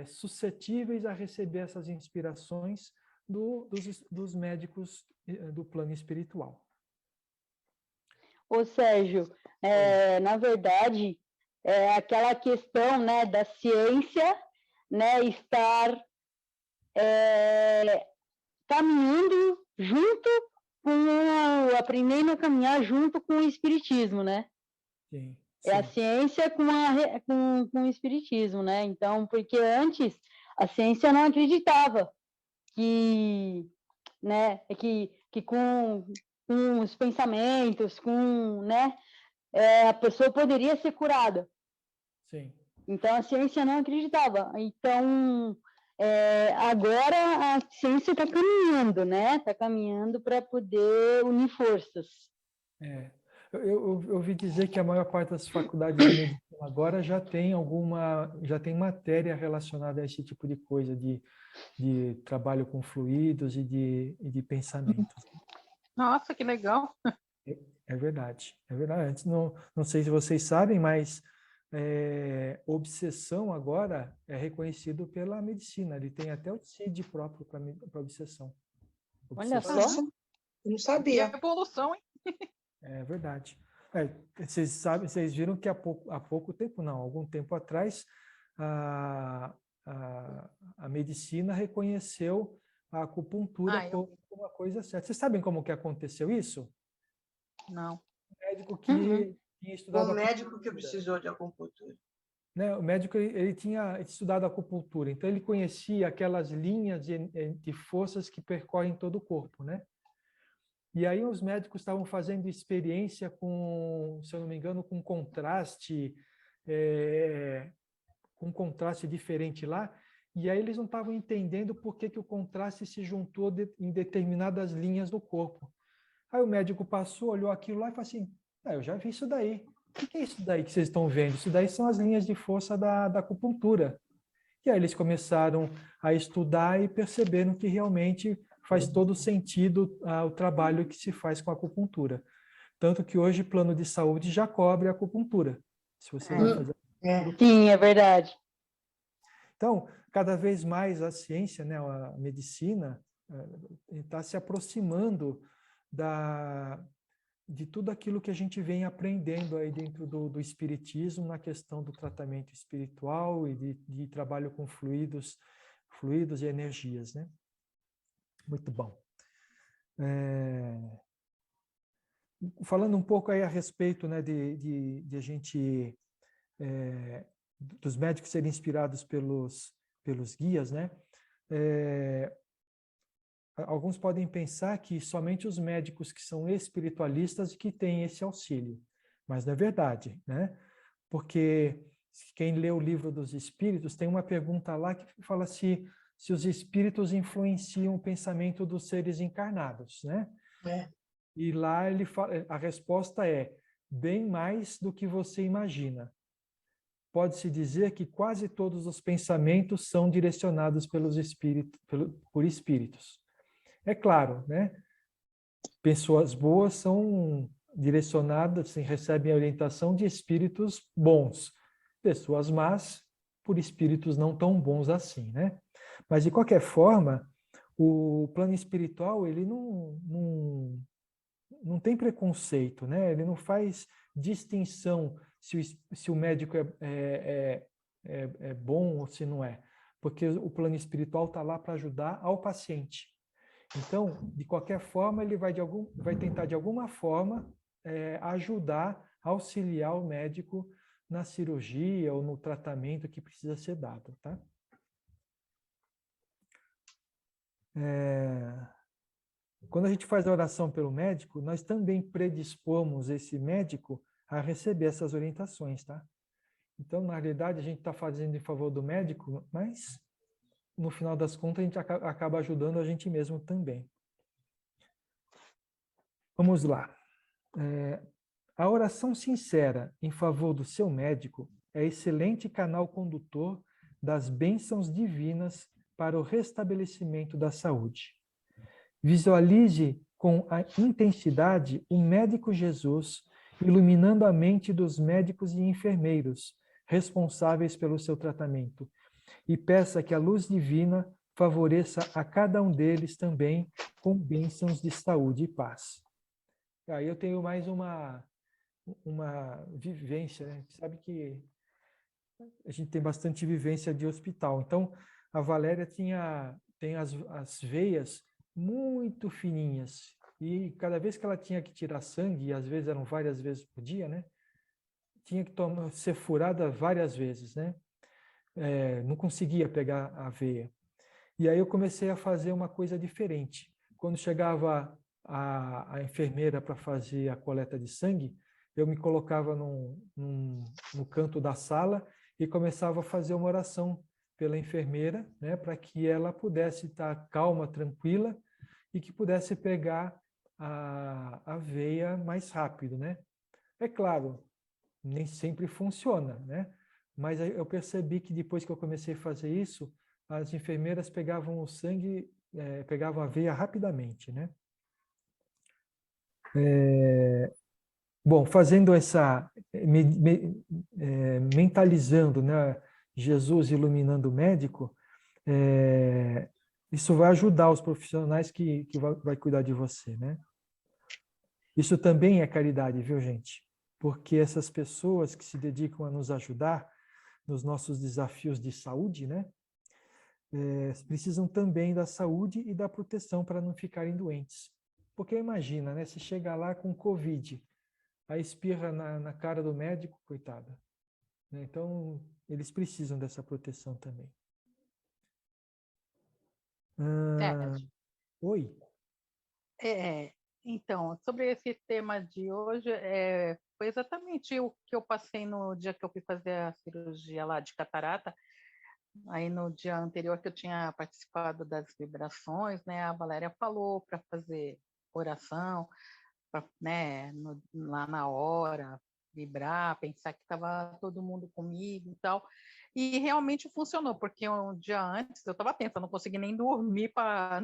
suscetíveis a receber essas inspirações dos médicos do plano espiritual. Ô, Sérgio, na verdade, aquela questão, né, da ciência, né, estar caminhando junto aprendendo a caminhar junto com o espiritismo, né? Sim, sim. É a ciência com o espiritismo, né? Então, porque antes a ciência não acreditava que, né, que com os pensamentos, né, a pessoa poderia ser curada. Sim. Então, a ciência não acreditava. Então, agora a ciência está caminhando, né? Está caminhando para poder unir forças. Eu ouvi dizer que a maior parte das faculdades de medicina agora já tem matéria relacionada a esse tipo de coisa, de trabalho com fluidos e de pensamentos. Nossa, que legal. É verdade, é verdade. Antes não sei se vocês sabem, mas obsessão agora é reconhecido pela medicina. Ele tem até o CID próprio para obsessão. Olha Obsessão. só. Nossa, eu não Que sabia. evolução, hein? É verdade. Vocês sabem, vocês viram que há pouco tempo, não, algum tempo atrás, a, a medicina reconheceu a acupuntura Eu como uma coisa certa. Vocês sabem como que aconteceu isso? não. O médico Uhum. que tinha O estudado médico que precisou de acupuntura. né, o médico ele tinha estudado acupuntura, então ele conhecia aquelas linhas de forças que percorrem todo o corpo, né? E aí os médicos estavam fazendo experiência com, se eu não me engano, com contraste diferente lá, e aí eles não estavam entendendo por que o contraste se juntou em determinadas linhas do corpo. Aí o médico passou, olhou aquilo lá e falou assim, eu já vi isso daí. O que é isso daí que vocês estão vendo? Isso daí são as linhas de força da acupuntura. E aí eles começaram a estudar e perceberam que realmente faz todo sentido o trabalho que se faz com a acupuntura. Tanto que hoje o plano de saúde já cobre a acupuntura. Se você vai fazer acupuntura. Sim, é verdade. Então, cada vez mais a ciência, né, a medicina, está se aproximando de tudo aquilo que a gente vem aprendendo aí dentro do espiritismo, na questão do tratamento espiritual e de trabalho com fluidos e energias, né? Muito bom. Falando um pouco aí a respeito, né, de a gente dos médicos serem inspirados pelos guias, né? Alguns podem pensar que somente os médicos que são espiritualistas que têm esse auxílio, mas não é verdade, né? Porque quem lê o livro dos espíritos tem uma pergunta lá que fala se os espíritos influenciam o pensamento dos seres encarnados, né? E lá ele fala, a resposta é bem mais do que você imagina. Pode-se dizer que quase todos os pensamentos são direcionados por espíritos. É claro, né? Pessoas boas são direcionadas, assim, recebem a orientação de espíritos bons. Pessoas más, por espíritos não tão bons assim, né? Mas, de qualquer forma, o plano espiritual, ele não tem preconceito, né? Ele não faz distinção se o médico é bom ou se não é. Porque o plano espiritual está lá para ajudar ao paciente. Então, de qualquer forma, ele vai tentar, de alguma forma, ajudar, auxiliar o médico na cirurgia ou no tratamento que precisa ser dado, tá? Quando a gente faz a oração pelo médico, nós também predispomos esse médico a receber essas orientações, tá? Então, na realidade, a gente está fazendo em favor do médico, mas no final das contas, a gente acaba ajudando a gente mesmo também. Vamos lá. A oração sincera em favor do seu médico é excelente canal condutor das bênçãos divinas para o restabelecimento da saúde. Visualize com a intensidade o médico Jesus iluminando a mente dos médicos e enfermeiros responsáveis pelo seu tratamento, e peça que a luz divina favoreça a cada um deles também com bênçãos de saúde e paz. Aí eu tenho mais uma vivência, né? Sabe que a gente tem bastante vivência de hospital. Então, a Valéria tem as veias muito fininhas, e cada vez que ela tinha que tirar sangue, e às vezes eram várias vezes por dia, né? Tinha que ser furada várias vezes, né? Não conseguia pegar a veia. E aí eu comecei a fazer uma coisa diferente. Quando chegava a enfermeira para fazer a coleta de sangue, eu me colocava no canto da sala e começava a fazer uma oração pela enfermeira, né, para que ela pudesse estar calma, tranquila, e que pudesse pegar a veia mais rápido, né? É claro, nem sempre funciona, né? Mas eu percebi que depois que eu comecei a fazer isso, as enfermeiras pegavam o sangue, pegavam a veia rapidamente, né? Bom, fazendo essa, mentalizando, né, Jesus iluminando o médico, isso vai ajudar os profissionais que vai cuidar de você, né? Isso também é caridade, viu, gente? Porque essas pessoas que se dedicam a nos ajudar nos nossos desafios de saúde, né, precisam também da saúde e da proteção para não ficarem doentes. Porque imagina, né, se chega lá com Covid, aí espirra na cara do médico, coitada. Né? Então, eles precisam dessa proteção também. Oi? Então, sobre esse tema de hoje, foi exatamente o que eu passei no dia que eu fui fazer a cirurgia lá de catarata. Aí no dia anterior que eu tinha participado das vibrações, né, a Valéria falou para fazer oração, né, lá na hora, vibrar, pensar que estava todo mundo comigo e tal. E realmente funcionou, porque um dia antes eu estava tensa, não consegui nem dormir para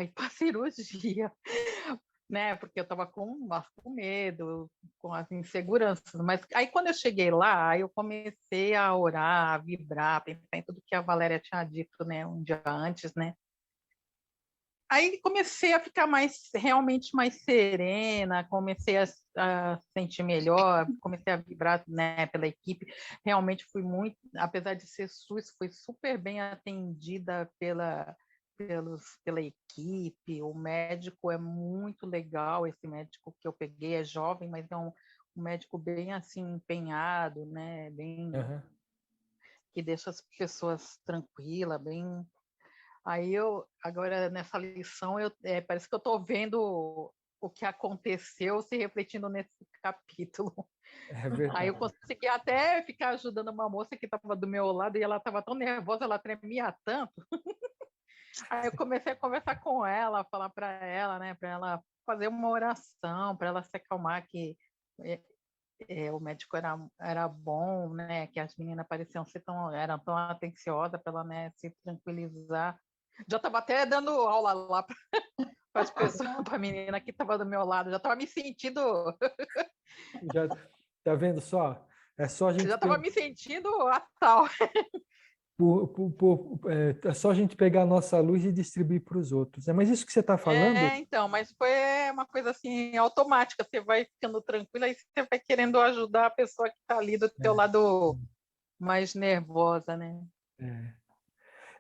ir para a cirurgia, né? Porque eu estava com medo, com as inseguranças. Mas aí quando eu cheguei lá, eu comecei a orar, a vibrar, pensar em tudo que a Valéria tinha dito, né, um dia antes, né? Aí comecei a ficar realmente mais serena, comecei a sentir melhor, comecei a vibrar, né, pela equipe. Realmente fui muito, apesar de ser SUS, fui super bem atendida pela equipe. O médico é muito legal, esse médico que eu peguei é jovem, mas é um médico bem assim empenhado, né, bem que deixa as pessoas tranquilas, bem. Aí agora nessa lição, parece que eu estou vendo o que aconteceu se refletindo nesse capítulo. Aí eu consegui até ficar ajudando uma moça que estava do meu lado e ela estava tão nervosa, ela tremia tanto. Aí eu comecei a conversar com ela, falar para ela, né, para ela fazer uma oração, para ela se acalmar, que o médico era bom, né, que as meninas pareciam eram tão atenciosas para ela, né, se tranquilizar. Já estava até dando aula lá para as pessoas, para a menina que estava do meu lado, já estava me sentindo. Já tá vendo só? É só a gente. Já estava me sentindo a tal. É só a gente pegar a nossa luz e distribuir para os outros. Mas isso que você está falando. Então, mas foi uma coisa assim automática. Você vai ficando tranquila e você vai querendo ajudar a pessoa que está ali do teu lado mais nervosa, né?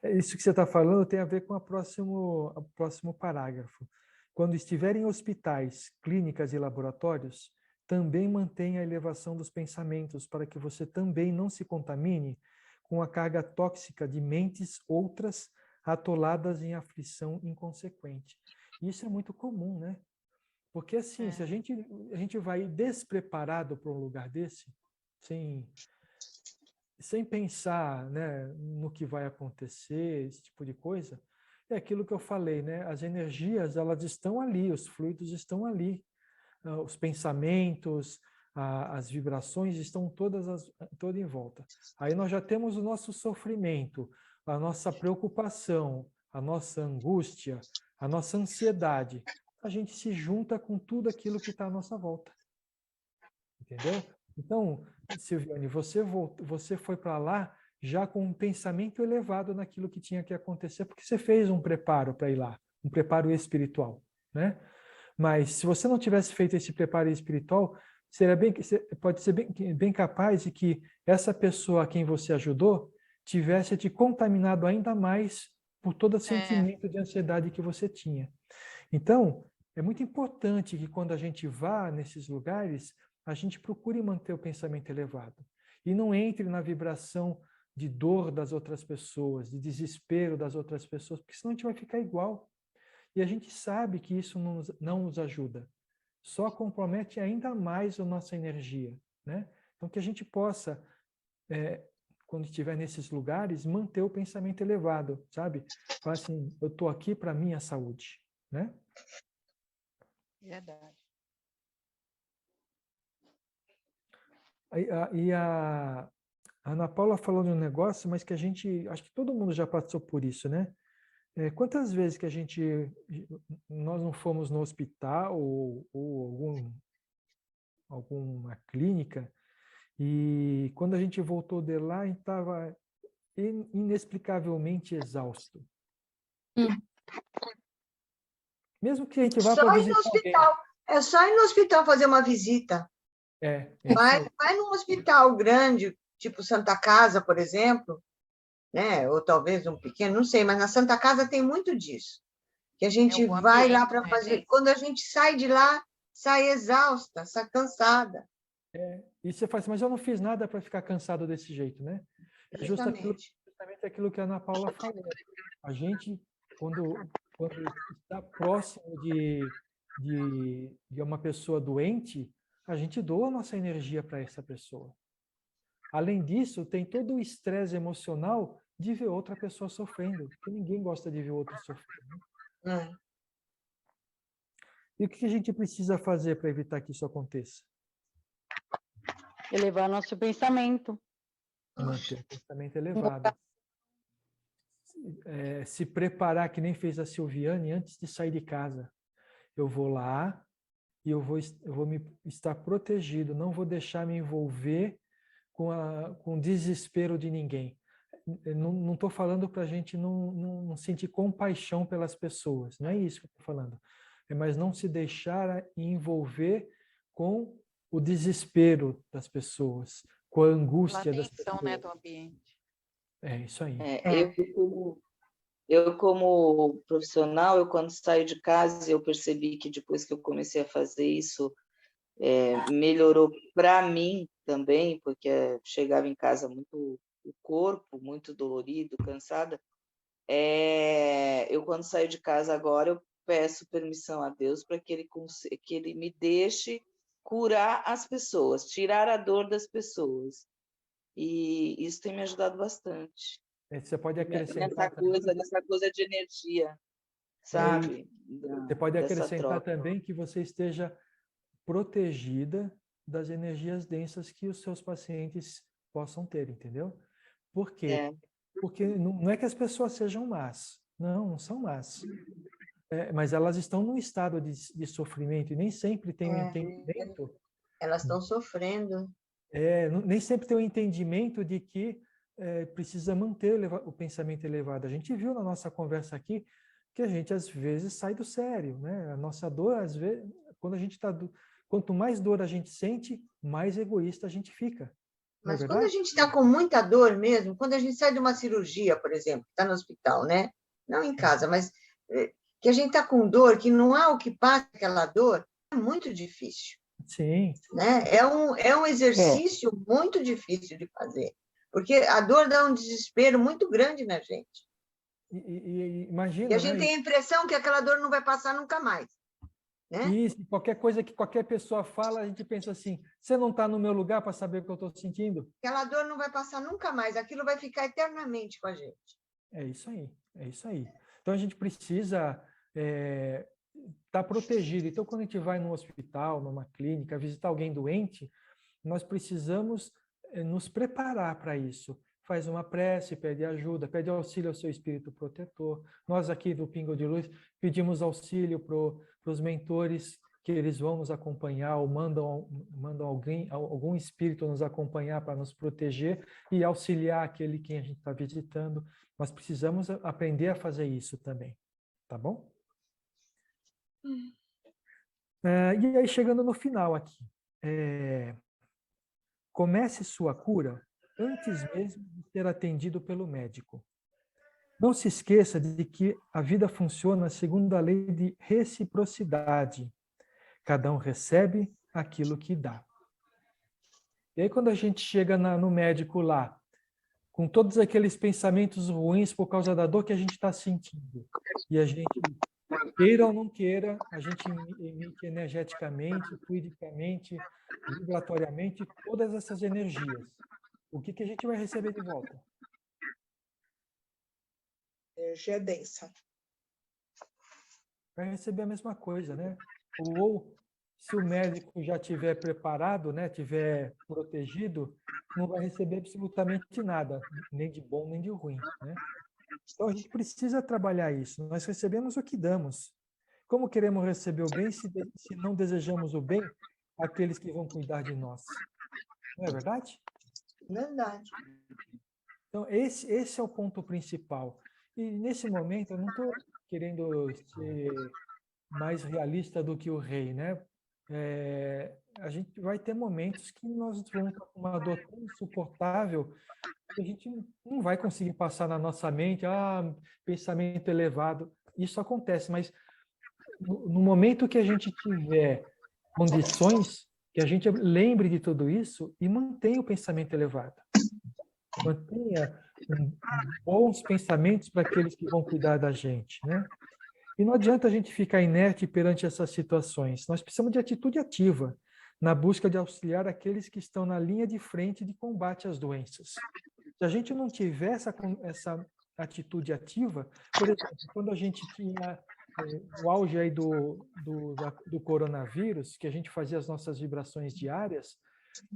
Isso que você está falando tem a ver com o próximo parágrafo. Quando estiver em hospitais, clínicas e laboratórios, também mantenha a elevação dos pensamentos para que você também não se contamine com a carga tóxica de mentes outras atoladas em aflição inconsequente. Isso é muito comum, né? Porque assim, se a gente vai despreparado para um lugar desse, sem pensar, né, no que vai acontecer, esse tipo de coisa, é aquilo que eu falei, né? As energias, elas estão ali, os fluidos estão ali, os pensamentos, as vibrações estão todas em volta. Aí nós já temos o nosso sofrimento, a nossa preocupação, a nossa angústia, a nossa ansiedade. A gente se junta com tudo aquilo que está à nossa volta. Entendeu? Então, Silviane, você foi para lá já com um pensamento elevado naquilo que tinha que acontecer, porque você fez um preparo para ir lá, um preparo espiritual, né? Mas se você não tivesse feito esse preparo espiritual, pode ser bem capaz de que essa pessoa a quem você ajudou tivesse te contaminado ainda mais por todo o sentimento de ansiedade que você tinha. Então, é muito importante que quando a gente vá nesses lugares, a gente procure manter o pensamento elevado e não entre na vibração de dor das outras pessoas, de desespero das outras pessoas, porque senão a gente vai ficar igual. E a gente sabe que isso não nos ajuda, só compromete ainda mais a nossa energia, né? Então, que a gente possa, quando estiver nesses lugares, manter o pensamento elevado, sabe? Falar assim, eu estou aqui para a minha saúde, né? Verdade. A Ana Paula falou de um negócio, mas que acho que todo mundo já passou por isso, né? Quantas vezes que nós não fomos no hospital ou alguma clínica e quando a gente voltou de lá, a gente estava inexplicavelmente exausto. Mesmo que a gente vá Só para ir no visitar alguém. hospital. É só ir no hospital fazer uma visita. É isso Vai, aí. vai num hospital grande, tipo Santa Casa, por exemplo, né? Ou talvez um pequeno, não sei, mas na Santa Casa tem muito disso. Que a gente o vai lá ambiente, para né, fazer. gente? Quando a gente sai de lá, sai exausta, sai cansada. E você fala assim, mas eu não fiz nada para ficar cansado desse jeito, né? É Justamente. justamente aquilo que a Ana Paula falou. A gente, quando está próximo de uma pessoa doente, a gente doa a nossa energia para essa pessoa. Além disso, tem todo o estresse emocional de ver outra pessoa sofrendo, porque ninguém gosta de ver outro sofrendo. É. E o que a gente precisa fazer para evitar que isso aconteça? Elevar nosso pensamento. Manter o pensamento elevado. Se preparar, que nem fez a Silviane, antes de sair de casa. Eu vou lá e eu vou estar protegido, não vou deixar me envolver com o desespero de ninguém. Eu não estou falando para a gente não sentir compaixão pelas pessoas, não é isso que eu estou falando. Mas não se deixar envolver com o desespero das pessoas, com a Pela angústia das atenção, né, pessoas. do ambiente. É isso aí. Eu, como profissional, eu quando saio de casa, eu percebi que depois que eu comecei a fazer isso, melhorou para mim também, porque chegava em casa muito o corpo, muito dolorido, cansada. Eu, quando saio de casa agora, eu peço permissão a Deus para que ele me deixe curar as pessoas, tirar a dor das pessoas. E isso tem me ajudado bastante. Você pode acrescentar Nessa coisa de energia, sabe? Você pode Dessa acrescentar troca. também que você esteja protegida das energias densas que os seus pacientes possam ter, entendeu? Por quê? Porque não é que as pessoas sejam más. Não são más. Mas elas estão num estado de sofrimento e nem sempre tem um entendimento. Elas estão sofrendo. Nem sempre tem um entendimento de que precisa manter o pensamento elevado. A gente viu na nossa conversa aqui que a gente às vezes sai do sério, né? A nossa dor, às vezes, quanto mais dor a gente sente, mais egoísta a gente fica. Não é Mas quando a verdade? gente está com muita dor mesmo, quando a gente sai de uma cirurgia, por exemplo, está no hospital, né? Não em casa, mas que a gente está com dor, que não há o que passa aquela dor, é muito difícil. Sim. Né? É um exercício muito difícil de fazer, porque a dor dá um desespero muito grande na gente. E E imagina, a gente né? tem a impressão que aquela dor não vai passar nunca mais. Né? E qualquer coisa que qualquer pessoa fala, a gente pensa assim, você não está no meu lugar para saber o que eu estou sentindo? Aquela dor não vai passar nunca mais, aquilo vai ficar eternamente com a gente. É isso aí, é isso aí. Então a gente precisa estar protegido. Então quando a gente vai num hospital, numa clínica, visitar alguém doente, nós precisamos nos preparar para isso. Faz uma prece, pede ajuda, pede auxílio ao seu espírito protetor. Nós aqui do Pingo de Luz pedimos auxílio para os mentores que eles vão nos acompanhar ou mandam algum espírito nos acompanhar para nos proteger e auxiliar aquele quem a gente está visitando. Nós precisamos aprender a fazer isso também, tá bom? E aí, chegando no final aqui, comece sua cura antes mesmo de ser atendido pelo médico. Não se esqueça de que a vida funciona segundo a lei de reciprocidade. Cada um recebe aquilo que dá. E aí, quando a gente chega no médico lá, com todos aqueles pensamentos ruins por causa da dor que a gente está sentindo, e a gente, queira ou não queira, a gente emite energeticamente, fluidicamente, vibratoriamente, todas essas energias. O que a gente vai receber de volta? Energia densa. Vai receber a mesma coisa, né? Ou Se o médico já estiver preparado, né, tiver protegido, não vai receber absolutamente nada, nem de bom nem de ruim, né? Então a gente precisa trabalhar isso. Nós recebemos o que damos. Como queremos receber o bem se não desejamos o bem àqueles que vão cuidar de nós? Não é verdade? Verdade. Então, esse é o ponto principal. E, nesse momento, eu não estou querendo ser mais realista do que o rei, né? A gente vai ter momentos que nós vamos estar com uma dor tão insuportável que a gente não vai conseguir passar na nossa mente, pensamento elevado. Isso acontece, mas no momento que a gente tiver condições, que a gente lembre de tudo isso e mantenha o pensamento elevado. Mantenha bons pensamentos para aqueles que vão cuidar da gente, né? E não adianta a gente ficar inerte perante essas situações. Nós precisamos de atitude ativa na busca de auxiliar aqueles que estão na linha de frente de combate às doenças. Se a gente não tiver essa atitude ativa, por exemplo, quando a gente tinha o auge aí do coronavírus, que a gente fazia as nossas vibrações diárias,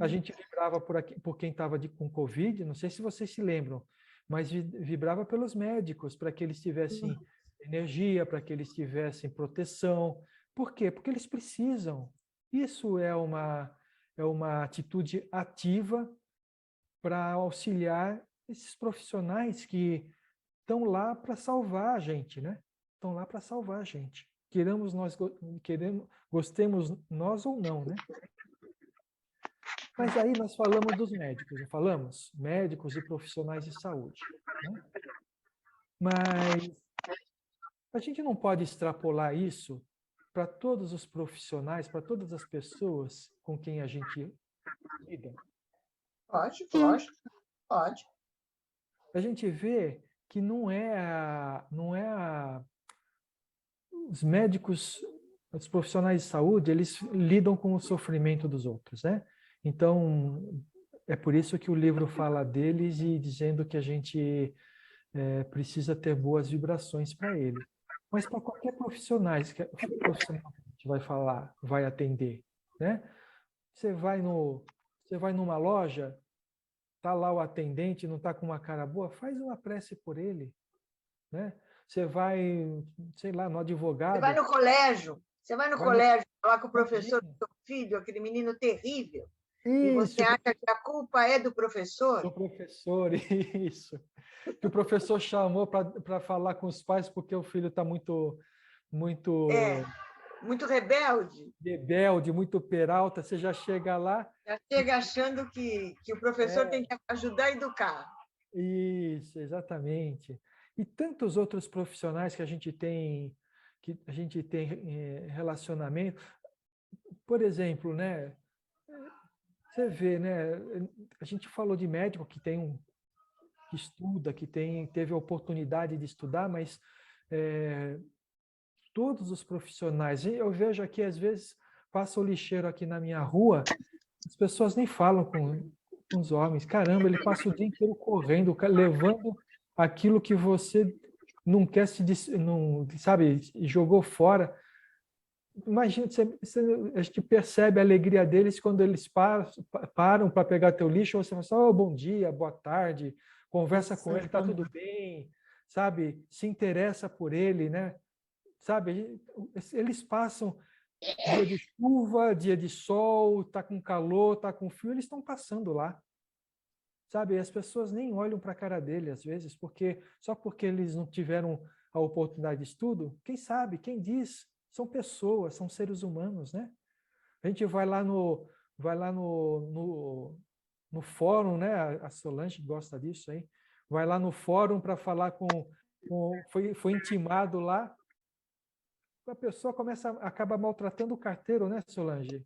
a gente vibrava por quem estava com Covid, não sei se vocês se lembram, mas vibrava pelos médicos, para que eles tivessem energia, para que eles tivessem proteção. Por quê? Porque eles precisam. Isso é uma atitude ativa para auxiliar esses profissionais que estão lá para salvar a gente, né? Estão lá para salvar a gente. Gostemos nós ou não, né? Mas aí nós falamos dos médicos, não falamos? Médicos e profissionais de saúde, né? Mas a gente não pode extrapolar isso para todos os profissionais, para todas as pessoas com quem a gente lida. Pode. A gente vê que os médicos, os profissionais de saúde, eles lidam com o sofrimento dos outros, né? Então, é por isso que o livro fala deles e dizendo que a gente precisa ter boas vibrações para ele. Mas para qualquer profissional que a gente vai atender, né? Você vai numa loja, tá lá o atendente, não tá com uma cara boa, faz uma prece por ele, né? Você vai, sei lá, no advogado. Você vai no colégio falar com o professor do seu filho, aquele menino terrível, e você acha que a culpa é do professor? Do professor, isso. Que o professor chamou para falar com os pais porque o filho está muito rebelde, muito peralta. Você já chega lá. Já chega achando que o professor tem que ajudar a educar. Isso, exatamente. E tantos outros profissionais que a gente tem relacionamento. Por exemplo, né? Você vê, né? A gente falou de médico que estuda, que teve a oportunidade de estudar, mas todos os profissionais, eu vejo aqui, às vezes, passa o lixeiro aqui na minha rua, as pessoas nem falam com os homens. Caramba, ele passa o dia inteiro correndo, levando aquilo que você não quer não, sabe, jogou fora. Imagina, a gente percebe a alegria deles quando eles param para pegar teu lixo, você fala assim, bom dia, boa tarde, conversa com ele, está tudo bem, sabe? Se interessa por ele, né? Sabe? Eles passam dia de chuva, dia de sol, está com calor, está com frio, eles estão passando lá. Sabe? As pessoas nem olham para a cara dele, às vezes, só porque eles não tiveram a oportunidade de estudo, quem sabe, quem diz, são pessoas, são seres humanos, né? A gente vai lá no fórum, né? A Solange gosta disso aí. Vai lá no fórum para falar foi intimado lá. A pessoa acaba maltratando o carteiro, né, Solange?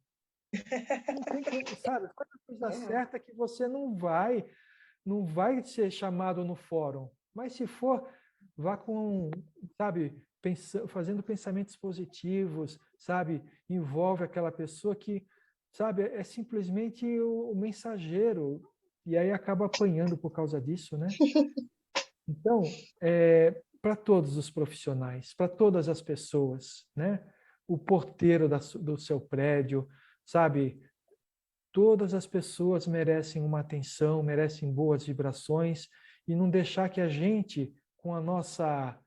Não tem como, sabe? Faz a coisa certa que você não vai ser chamado no fórum. Mas se for, vá com, sabe, fazendo pensamentos positivos, sabe? Envolve aquela pessoa que, sabe, é simplesmente o mensageiro. E aí acaba apanhando por causa disso, né? Então, para todos os profissionais, para todas as pessoas, né? o porteiro do seu prédio, sabe? Todas as pessoas merecem uma atenção, merecem boas vibrações, e não deixar que a gente, com a nossa,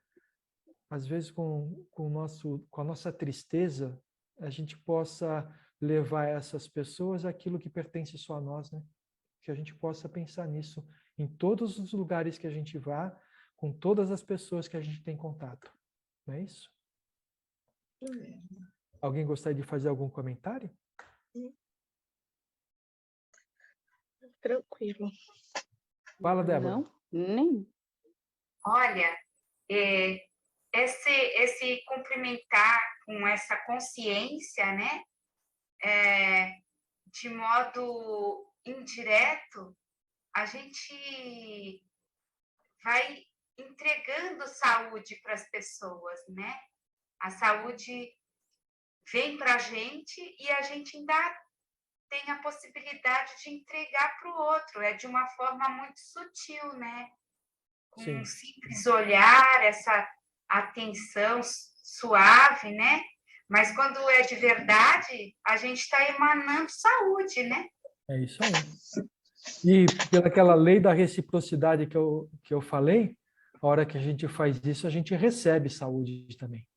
às vezes com a nossa tristeza, a gente possa levar essas pessoas aquilo que pertence só a nós, né? Que a gente possa pensar nisso em todos os lugares que a gente vá, com todas as pessoas que a gente tem contato. Não é isso? Alguém gostaria de fazer algum comentário? Tranquilo. Fala, Débora. Não, nem. Olha, esse cumprimentar com essa consciência, né? De modo indireto, a gente vai entregando saúde para as pessoas, né? A saúde vem para a gente e a gente ainda tem a possibilidade de entregar para o outro. É de uma forma muito sutil, né? Com um simples olhar, essa atenção suave, né? Mas quando é de verdade, a gente está emanando saúde, né? É isso aí. E pelaquela lei da reciprocidade que eu falei, a hora que a gente faz isso, a gente recebe saúde também.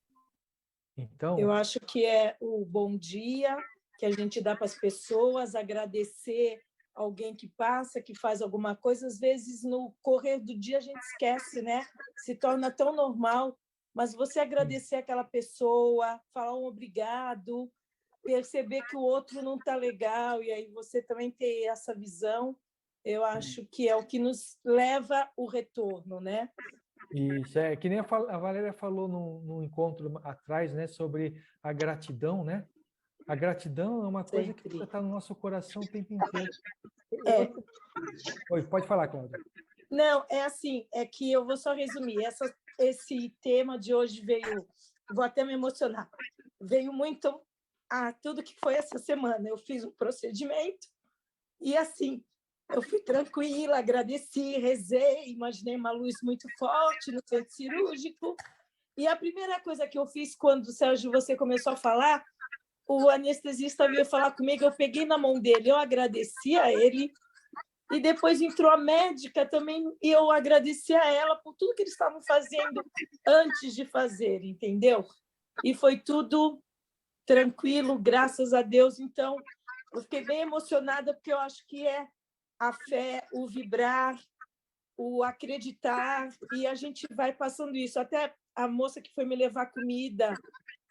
Então, eu acho que é o bom dia que a gente dá para as pessoas, agradecer alguém que passa, que faz alguma coisa. Às vezes, no correr do dia, a gente esquece, né? Se torna tão normal. Mas você agradecer aquela pessoa, falar um obrigado, perceber que o outro não está legal, e aí você também ter essa visão, eu acho que é o que nos leva o retorno, né? Isso, é que nem a Valéria falou num encontro atrás, né, sobre a gratidão, né? A gratidão é uma coisa que está no nosso coração o tempo inteiro. Oi, pode falar, Cláudia. Não, é assim, é que eu vou só resumir. Esse tema de hoje veio, vou até me emocionar, veio muito a tudo que foi essa semana. Eu fiz um procedimento e, assim, eu fui tranquila, agradeci, rezei, imaginei uma luz muito forte no centro cirúrgico. E a primeira coisa que eu fiz quando, Sérgio, você começou a falar, o anestesista veio falar comigo, eu peguei na mão dele, eu agradeci a ele, e depois entrou a médica também, e eu agradeci a ela por tudo que eles estavam fazendo antes de fazer, entendeu? E foi tudo tranquilo, graças a Deus. Então, eu fiquei bem emocionada, porque eu acho que é a fé, o vibrar, o acreditar, e a gente vai passando isso. Até a moça que foi me levar comida,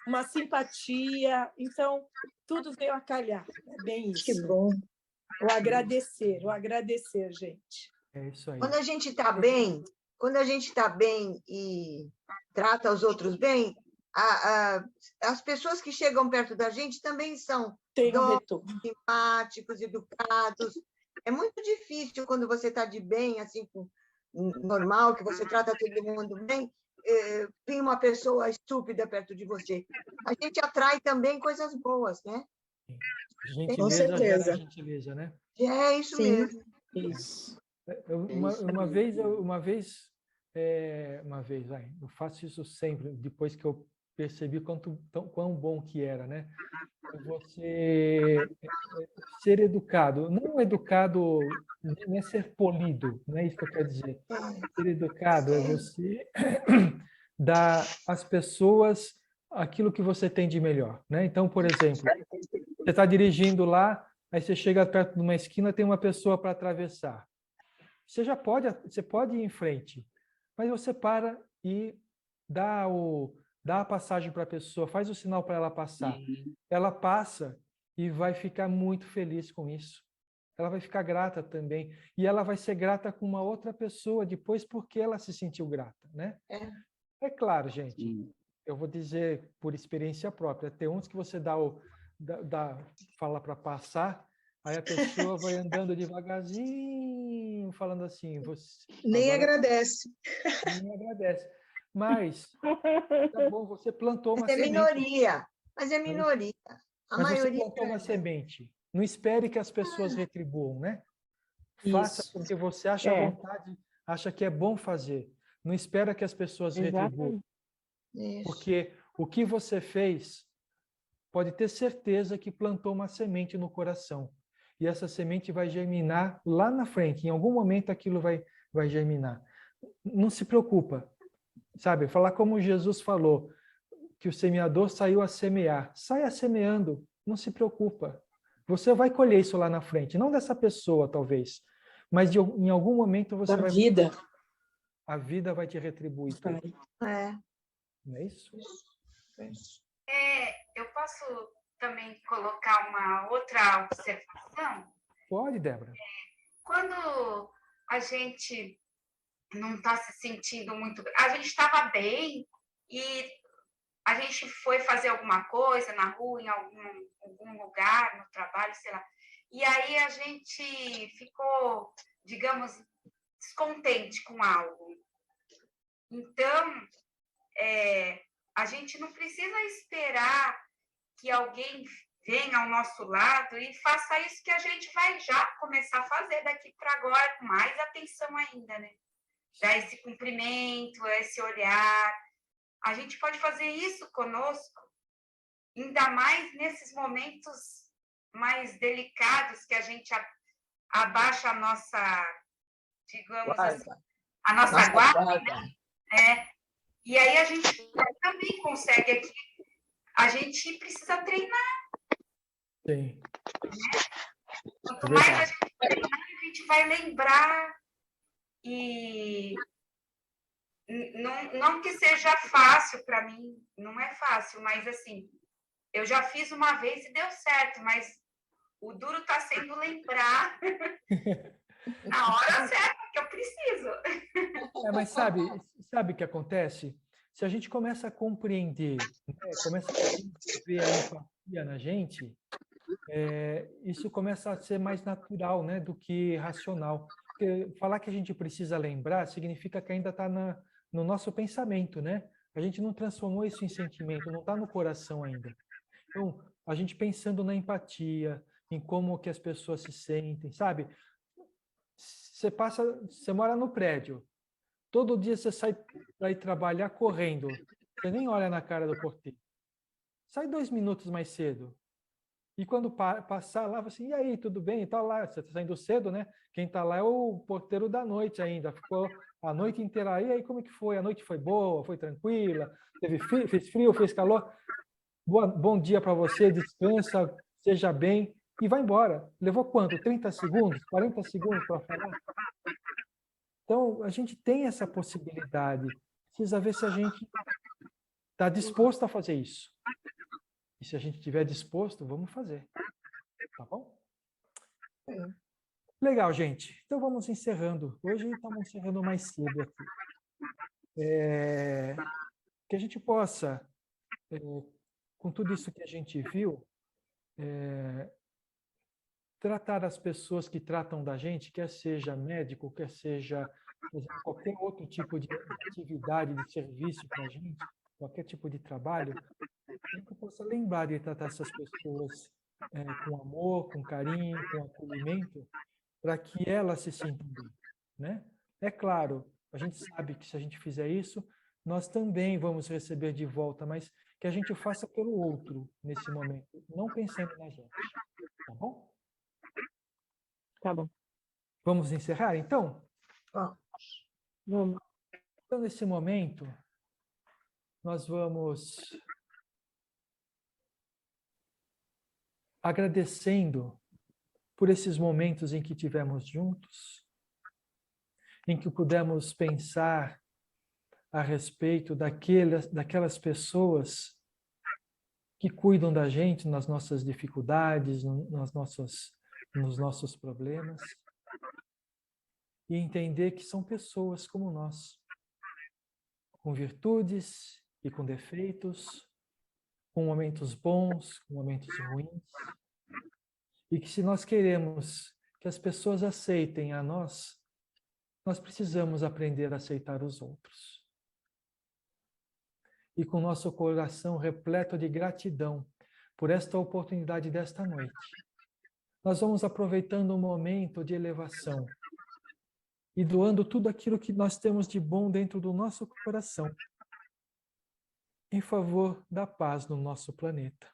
uma simpatia. Então, tudo veio a calhar. É bem isso. Que bom. O agradecer, gente. É isso aí. Quando a gente está bem e trata os outros bem, as pessoas que chegam perto da gente também são simpáticos, educados. É muito difícil quando você está de bem, assim, normal, que você trata todo mundo bem, tem uma pessoa estúpida perto de você. A gente atrai também coisas boas, né? Com certeza. Gentileza, né? É isso mesmo. Isso. Uma vez, eu faço isso sempre, depois que eu percebi quão bom que era, né? Você ser educado. Não educado não é ser polido, não é isso que eu quero dizer. Ser educado é você dar às pessoas aquilo que você tem de melhor, né? Então, por exemplo, você está dirigindo lá, aí você chega perto de uma esquina, tem uma pessoa para atravessar. Você pode ir em frente, mas você para e dá a passagem para a pessoa, faz o sinal para ela passar. Ela passa e vai ficar muito feliz com isso. Ela vai ficar grata também. E ela vai ser grata com uma outra pessoa depois porque ela se sentiu grata, né? É claro, gente. Eu vou dizer por experiência própria. Tem uns que você fala para passar, aí a pessoa vai andando devagarzinho, falando assim. Nem agradece. Nem agradece. Mas, tá bom, você plantou uma semente. Mas é minoria. Mas você plantou uma semente. Não espere que as pessoas retribuam, né? Faça porque você acha à vontade, acha que é bom fazer. Não espera que as pessoas retribuam. Porque o que você fez pode ter certeza que plantou uma semente no coração. E essa semente vai germinar lá na frente. Em algum momento aquilo vai germinar. Não se preocupa, sabe? Falar como Jesus falou, que o semeador saiu a semear. Saia semeando, não se preocupa. Você vai colher isso lá na frente. Não dessa pessoa, talvez, mas em algum momento você vai... vida. A vida vai te retribuir. Não é isso? Eu posso também colocar uma outra observação? Pode, Débora. Quando a gente não está se sentindo muito... A gente estava bem e a gente foi fazer alguma coisa na rua, em algum lugar, no trabalho, sei lá. E aí a gente ficou, digamos, descontente com algo. Então, a gente não precisa esperar que alguém venha ao nosso lado e faça isso que a gente vai já começar a fazer daqui para agora, com mais atenção ainda, né? Dar esse cumprimento, esse olhar. A gente pode fazer isso conosco, ainda mais nesses momentos mais delicados que a gente abaixa a nossa, digamos assim, a nossa guarda, né? E aí a gente também consegue aqui. A gente precisa treinar. Sim. Né? Quanto mais a gente treinar, a gente vai lembrar. E não que seja fácil para mim, não é fácil, mas assim, eu já fiz uma vez e deu certo, mas o duro está sendo lembrar na hora certa que eu preciso. Mas sabe o que acontece? Se a gente começa a compreender, né, começa a ver a empatia na gente, isso começa a ser mais natural, né, do que racional. Porque falar que a gente precisa lembrar significa que ainda está no nosso pensamento, né? A gente não transformou isso em sentimento, não está no coração ainda. Então, a gente pensando na empatia, em como que as pessoas se sentem, sabe? Você mora no prédio, todo dia você sai para ir trabalhar correndo, você nem olha na cara do porteiro. Sai 2 minutos mais cedo. E quando passar lá, você, e aí, tudo bem? Tá lá, você está saindo cedo, né? Quem está lá é o porteiro da noite ainda, ficou a noite inteira aí, como é que foi? A noite foi boa, foi tranquila, fez frio, fez calor? Bom dia para você, descansa, seja bem, e vai embora. Levou quanto? 30 segundos? 40 segundos para falar? Então, a gente tem essa possibilidade, precisa ver se a gente está disposto a fazer isso. E se a gente estiver disposto, vamos fazer. Tá bom? Legal, gente. Então, vamos encerrando. Hoje estamos encerrando mais cedo aqui. Que a gente possa, com tudo isso que a gente viu, tratar as pessoas que tratam da gente, quer seja médico, quer seja qualquer outro tipo de atividade, de serviço para a gente, qualquer tipo de trabalho, que eu possa lembrar de tratar essas pessoas com amor, com carinho, com acolhimento, para que elas se sintam bem, né? É claro, a gente sabe que se a gente fizer isso, nós também vamos receber de volta, mas que a gente o faça pelo outro nesse momento, não pensando na gente. Tá bom? Tá bom. Vamos encerrar, então? Vamos. Então, nesse momento, nós vamos agradecendo por esses momentos em que tivemos juntos, em que pudemos pensar a respeito daquelas pessoas que cuidam da gente nas nossas dificuldades, nos nossos problemas, e entender que são pessoas como nós, com virtudes e com defeitos, com momentos bons, com momentos ruins, e que se nós queremos que as pessoas aceitem a nós, nós precisamos aprender a aceitar os outros. E com nosso coração repleto de gratidão por esta oportunidade desta noite, nós vamos aproveitando um momento de elevação e doando tudo aquilo que nós temos de bom dentro do nosso coração em favor da paz no nosso planeta.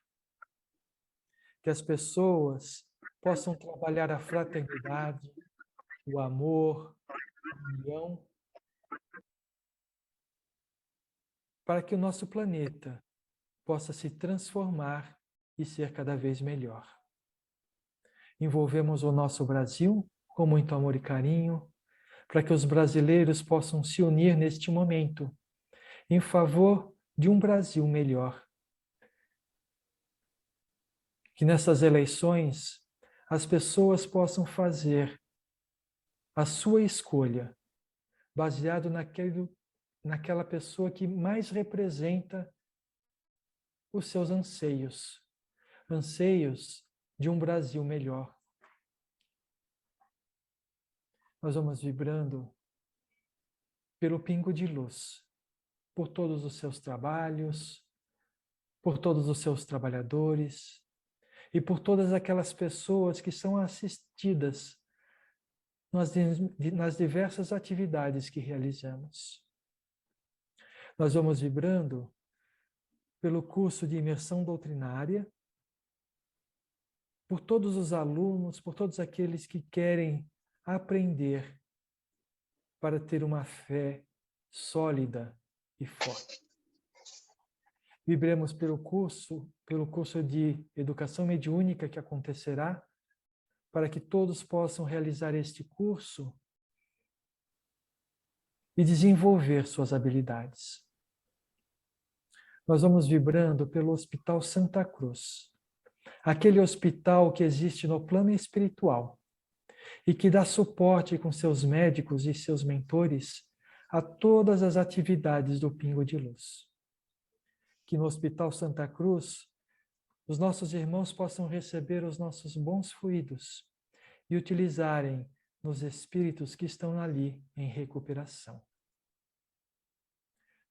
que as pessoas possam trabalhar a fraternidade, o amor, a união, para que o nosso planeta possa se transformar e ser cada vez melhor. Envolvemos o nosso Brasil com muito amor e carinho, para que os brasileiros possam se unir neste momento em favor de um Brasil melhor. Que nessas eleições as pessoas possam fazer a sua escolha, baseado naquela pessoa que mais representa os seus anseios, anseios de um Brasil melhor. Nós vamos vibrando pelo pingo de luz, por todos os seus trabalhos, por todos os seus trabalhadores e por todas aquelas pessoas que são assistidas nas diversas atividades que realizamos. Nós vamos vibrando pelo curso de imersão doutrinária, por todos os alunos, por todos aqueles que querem aprender para ter uma fé sólida e forte. Vibremos pelo curso de educação mediúnica que acontecerá, para que todos possam realizar este curso e desenvolver suas habilidades. Nós vamos vibrando pelo Hospital Santa Cruz, aquele hospital que existe no plano espiritual e que dá suporte com seus médicos e seus mentores a todas as atividades do Pingo de Luz. Que no Hospital Santa Cruz, os nossos irmãos possam receber os nossos bons fluidos e utilizarem nos espíritos que estão ali em recuperação.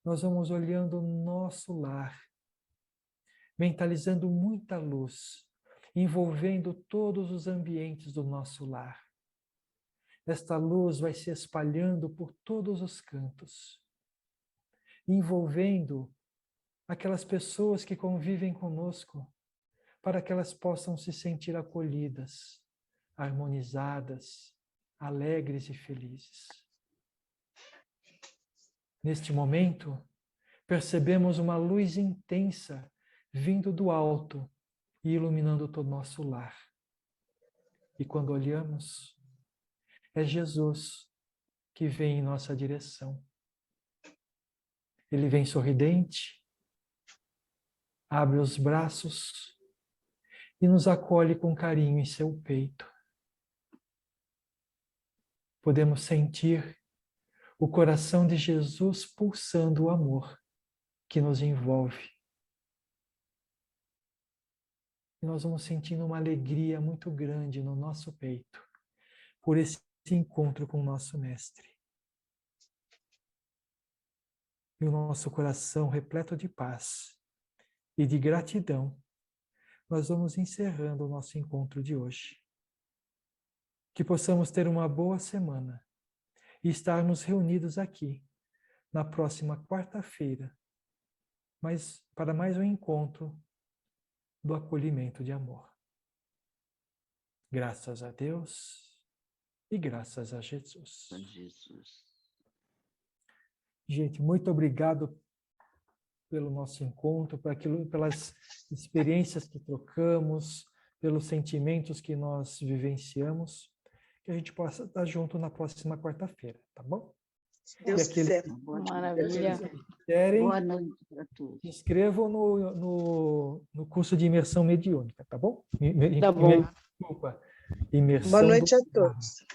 Nós vamos olhando o nosso lar, mentalizando muita luz, envolvendo todos os ambientes do nosso lar. Esta luz vai se espalhando por todos os cantos, envolvendo aquelas pessoas que convivem conosco, para que elas possam se sentir acolhidas, harmonizadas, alegres e felizes. Neste momento, percebemos uma luz intensa vindo do alto e iluminando todo o nosso lar. E quando olhamos, é Jesus que vem em nossa direção. Ele vem sorridente, abre os braços e nos acolhe com carinho em seu peito. Podemos sentir o coração de Jesus pulsando o amor que nos envolve. E nós vamos sentindo uma alegria muito grande no nosso peito por esse encontro com o nosso Mestre. E o nosso coração repleto de paz e de gratidão, nós vamos encerrando o nosso encontro de hoje. Que possamos ter uma boa semana e estarmos reunidos aqui na próxima quarta-feira, para mais um encontro do acolhimento de amor. Graças a Deus e graças a Jesus. Gente, muito obrigado pelo nosso encontro, pelas experiências que trocamos, pelos sentimentos que nós vivenciamos, que a gente possa estar junto na próxima quarta-feira, tá bom? Se Deus quiser. Maravilha. Boa noite para todos. Se inscrevam no curso de imersão mediúnica, tá bom? Tá bom. Desculpa. Imersão Boa noite a todos.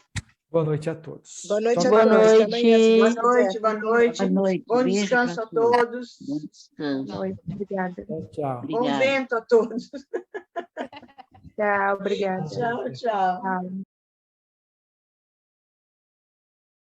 Boa noite a todos. Boa noite Tchau, a Boa todos. noite. Até amanhã, se Deus Boa noite, quiser. boa noite. Boa noite. Bom Beijo descanso a pra todos. todos. Bom descanso. Obrigada. tchau. Bom Obrigada. vento a todos. Tchau, obrigada. Tchau, tchau. Tchau.